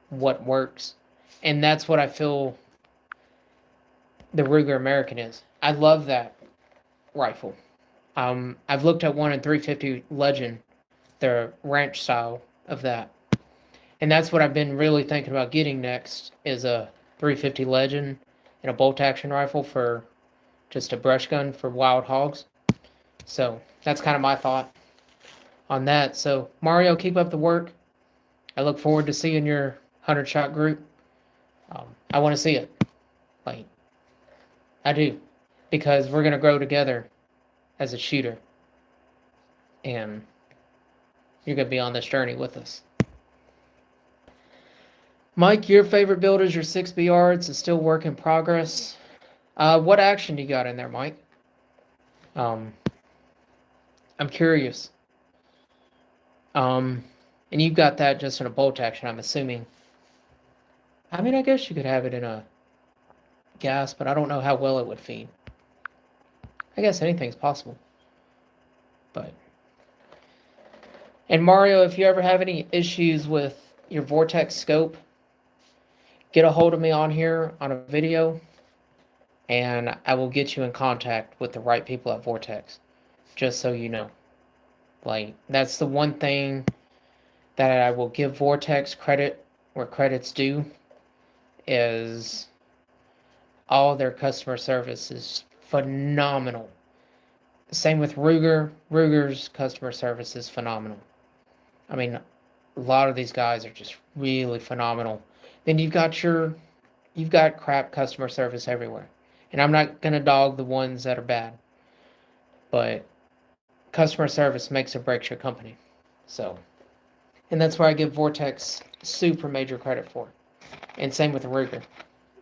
what works. And that's what I feel the Ruger American is. I love that rifle. I've looked at one in 350 Legend, the ranch style of that. And that's what I've been really thinking about getting next, is a 350 Legend and a bolt action rifle for just a brush gun for wild hogs. So that's kind of my thought on that. So Mario, keep up the work. I look forward to seeing your 100-shot group. I want to see it. Like, I do. Because we're going to grow together as a shooter. And you're going to be on this journey with us. Mike, your favorite build is your 6BR. It's a still work in progress. What action do you got in there, Mike? I'm curious. And you've got that just in a bolt action, I'm assuming. I mean, I guess you could have it in a gas, but I don't know how well it would feed. I guess anything's possible. And Mario, if you ever have any issues with your Vortex scope, get a hold of me on here on a video, and I will get you in contact with the right people at Vortex, just so you know. Like, that's the one thing that I will give Vortex credit where credit's due, is all their customer service is phenomenal. Same with Ruger. Ruger's customer service is phenomenal. I mean, a lot of these guys are just really phenomenal. Then you've got crap customer service everywhere. And I'm not going to dog the ones that are bad. But customer service makes or breaks your company. So, and that's where I give Vortex super major credit for. And same with Ruger.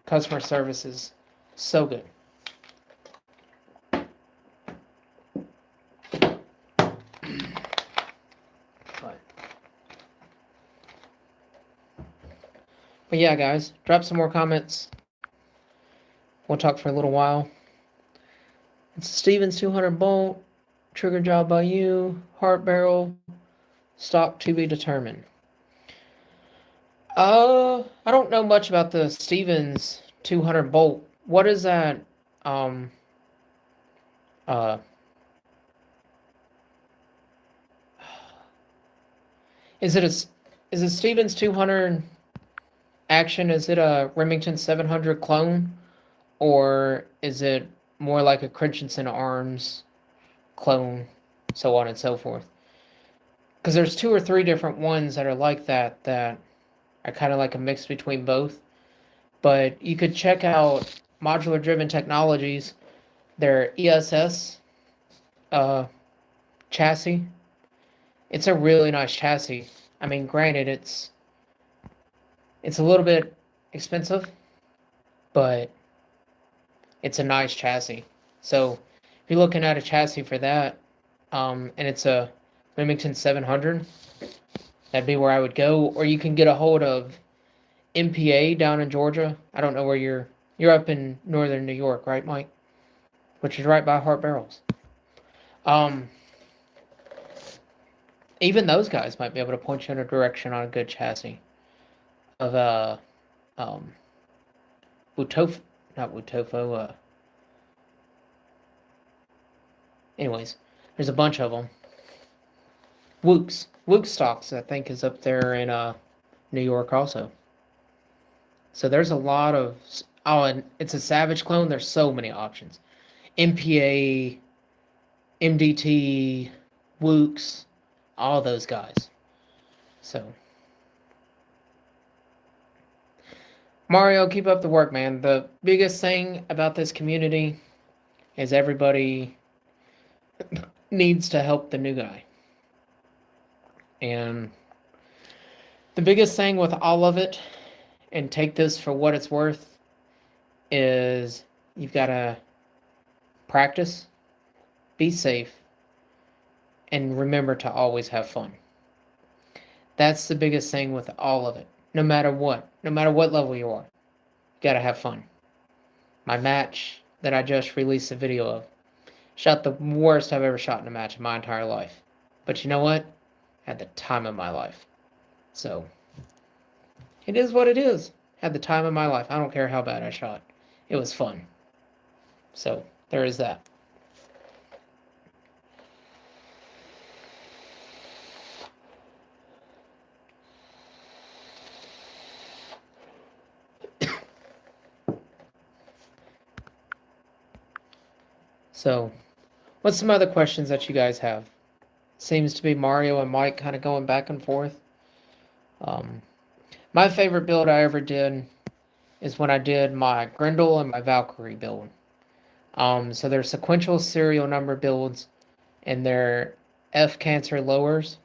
Customer service is so good. But yeah, guys, drop some more comments. We'll talk for a little while. It's a Stevens 200 bolt, trigger job by you, heart barrel, stock to be determined. I don't know much about the Stevens 200 bolt. What is that? Is it Stevens 200 action? Is it a Remington 700 clone, or is it more like a Christensen Arms clone, so on and so forth? Because there's 2 or 3 different ones that are like that are kind of like a mix between both. But you could check out Modular Driven Technologies, their ESS chassis. It's a really nice chassis. I mean, granted, it's a little bit expensive, but it's a nice chassis. So if you're looking at a chassis for that, and it's a Remington 700, that'd be where I would go. Or you can get a hold of MPA down in Georgia. I don't know where you're up in northern New York, right, Mike? Which is right by Heart Barrels. Even those guys might be able to point you in a direction on a good chassis of anyways, there's a bunch of them. Wook Stocks, I think, is up there in New York also. So there's a lot of... Oh, and it's a Savage clone. There's so many options. MPA, MDT, Wooks, all those guys. So... Mario, keep up the work, man. The biggest thing about this community is everybody needs to help the new guy. And the biggest thing with all of it, and take this for what it's worth, is You've got to practice, be safe, and remember to always have fun. That's the biggest thing with all of it. No matter what level you are, you got to have fun. My match that I just released a video of, shot the worst I've ever shot in a match in my entire life. But you know what? Had the time of my life. So, it is what it is. Had the time of my life. I don't care how bad I shot. It was fun. So, there is that. So, what's some other questions that you guys have? Seems to be Mario and Mike kind of going back and forth. My favorite build I ever did is when I did my Grendel and my Valkyrie build. So they're sequential serial number builds, and they're F Cancer lowers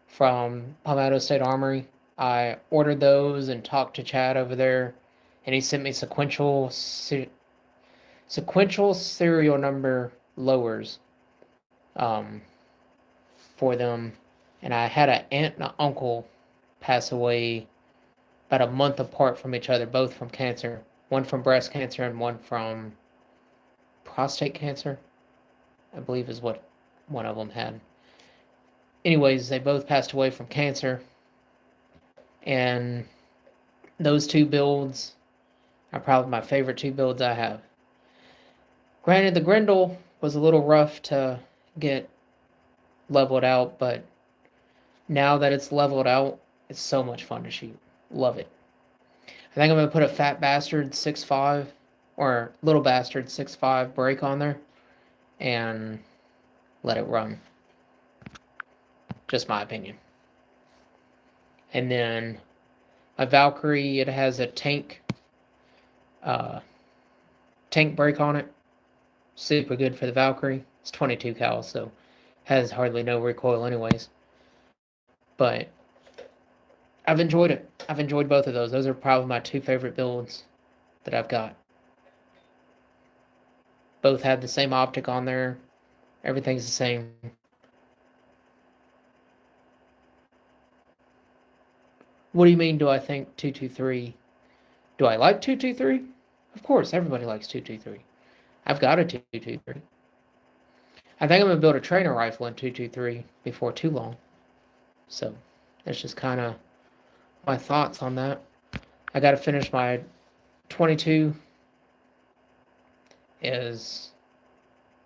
from Palmetto State Armory. I ordered those and talked to Chad over there, and he sent me sequential serial number lowers for them. And I had an aunt and an uncle pass away about a month apart from each other, both from cancer. One from breast cancer and one from prostate cancer, I believe is what one of them had. Anyways, they both passed away from cancer. And those two builds are probably my favorite two builds I have. Granted, the Grendel was a little rough to get leveled out, but now that it's leveled out, it's so much fun to shoot. Love it. I think I'm going to put a Fat Bastard 6.5 or Little Bastard 6.5 brake on there and let it run. Just my opinion. And then my Valkyrie, it has a tank brake on it. Super good for the Valkyrie. It's 22 cal, so has hardly no recoil anyways. But I've enjoyed it. I've enjoyed both of those. Those are probably my two favorite builds that I've got. Both have the same optic on there. Everything's the same. What do you mean, do I think 223? Do I like 223? Of course, everybody likes 223. I've got a 223. I think I'm going to build a trainer rifle in 223 before too long. So, that's just kind of my thoughts on that. I got to finish my 22 is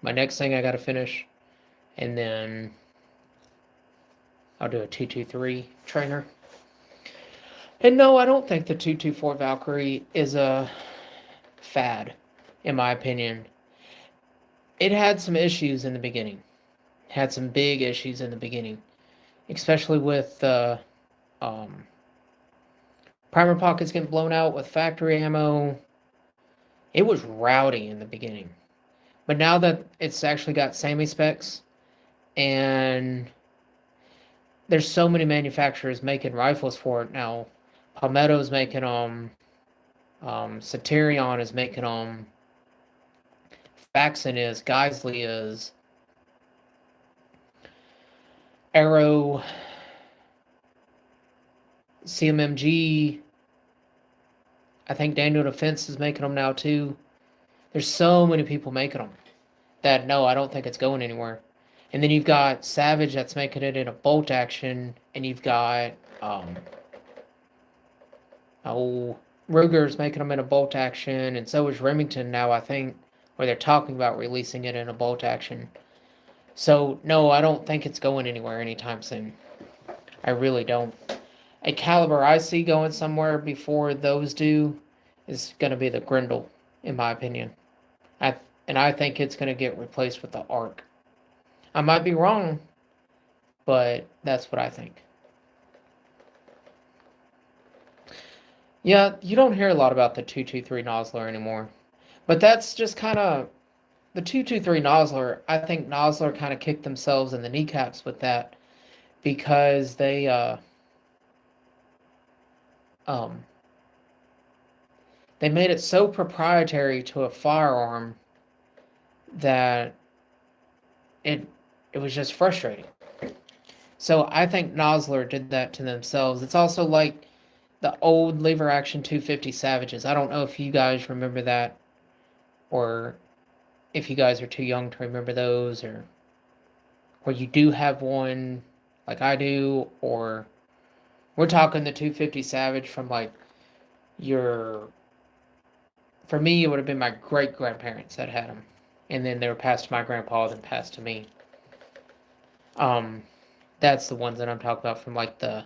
my next thing I got to finish. And then I'll do a 223 trainer. And no, I don't think the 224 Valkyrie is a fad, in my opinion. It had some issues in the beginning. It had some big issues in the beginning. Especially with primer pockets getting blown out with factory ammo. It was rowdy in the beginning. But now that it's actually got SAMI specs, and there's so many manufacturers making rifles for it now. Palmetto's making them. Saterion is making them. Faxon is. Geisley is. Arrow. CMMG. I think Daniel Defense is making them now too. There's so many people making them that no, I don't think it's going anywhere. And then you've got Savage that's making it in a bolt action, and you've got Ruger's making them in a bolt action, and so is Remington now, I think, where they're talking about releasing it in a bolt action. So no, I don't think it's going anywhere anytime soon. I really don't. A caliber I see going somewhere before those do is going to be the Grendel, in my opinion. I think it's going to get replaced with the Arc. I might be wrong, but that's what I think. Yeah, you don't hear a lot about the 223 Nosler anymore. But that's just kind of... The 223 Nosler, I think Nosler kind of kicked themselves in the kneecaps with that. Because they... They made it so proprietary to a firearm that it was just frustrating. So I think Nosler did that to themselves. It's also like the old lever action 250 Savages. I don't know if you guys remember that, or if you guys are too young to remember those, or you do have one like I do, or we're talking the 250 Savage from like your. For me, it would have been my great grandparents that had them, and then they were passed to my grandpa, then passed to me. That's the ones that I'm talking about from like the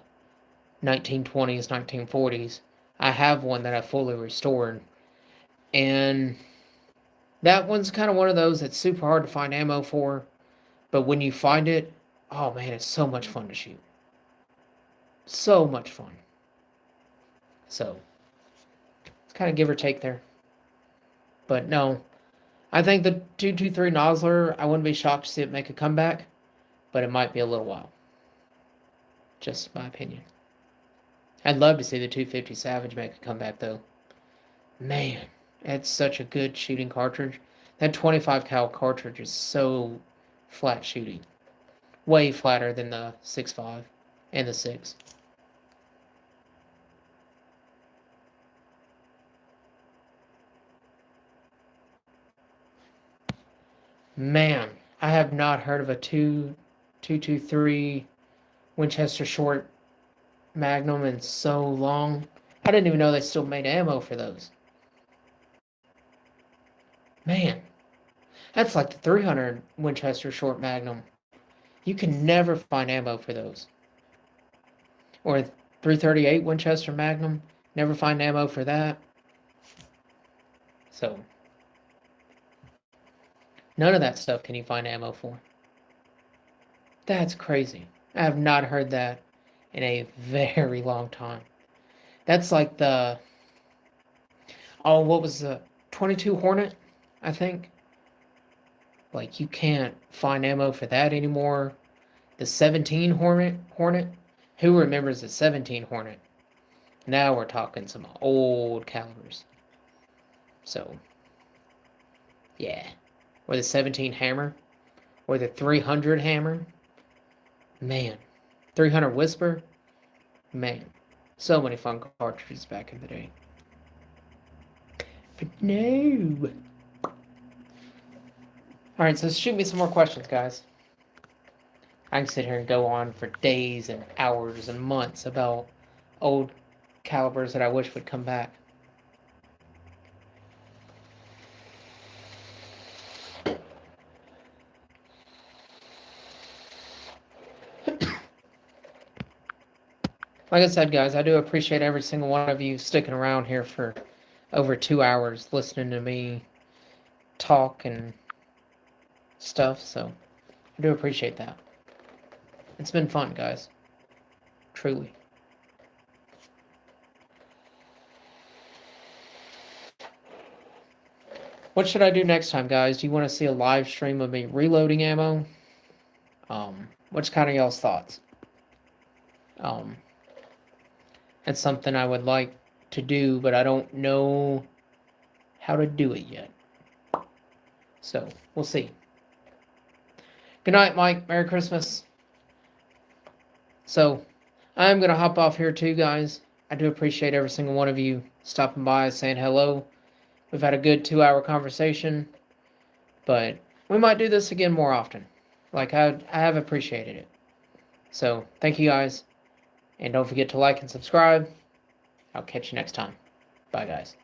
1920s, 1940s. I have one that I fully restored, and that one's kind of one of those that's super hard to find ammo for, but when you find it, oh man, it's so much fun to shoot. So much fun. So, it's kind of give or take there. But no, I think the 223 Nosler, I wouldn't be shocked to see it make a comeback, but it might be a little while. Just my opinion. I'd love to see the 250 Savage make a comeback, though. Man, it's such a good shooting cartridge. That 25 cal cartridge is so flat shooting. Way flatter than the 6.5 and the 6. Man, I have not heard of a 223 Winchester short Magnum in so long. I didn't even know they still made ammo for those. Man, that's like the 300 Winchester short Magnum. You can never find ammo for those. Or 338 Winchester Magnum, never find ammo for that. So, none of that stuff can you find ammo for. That's crazy. I have not heard that in a very long time. That's like the... Oh, what was the 22 Hornet, I think? Like, you can't find ammo for that anymore. The 17 Hornet? Who remembers the 17 Hornet? Now we're talking some old calibers. So, yeah. Or the 17 Hammer. Or the 300 Hammer. Man. 300 Whisper. Man. So many fun cartridges back in the day. But no. Alright, so shoot me some more questions, guys. I can sit here and go on for days and hours and months about old calibers that I wish would come back. Like I said, guys, I do appreciate every single one of you sticking around here for over 2 hours listening to me talk and stuff, so I do appreciate that. It's been fun, guys. Truly. What should I do next time, guys? Do you want to see a live stream of me reloading ammo? What's kind of y'all's thoughts? That's something I would like to do, but I don't know how to do it yet. So, we'll see. Good night, Mike. Merry Christmas. So, I'm going to hop off here too, guys. I do appreciate every single one of you stopping by, saying hello. We've had a good 2-hour conversation, but we might do this again more often. Like, I have appreciated it. So, thank you guys. And don't forget to like and subscribe. I'll catch you next time. Bye, guys.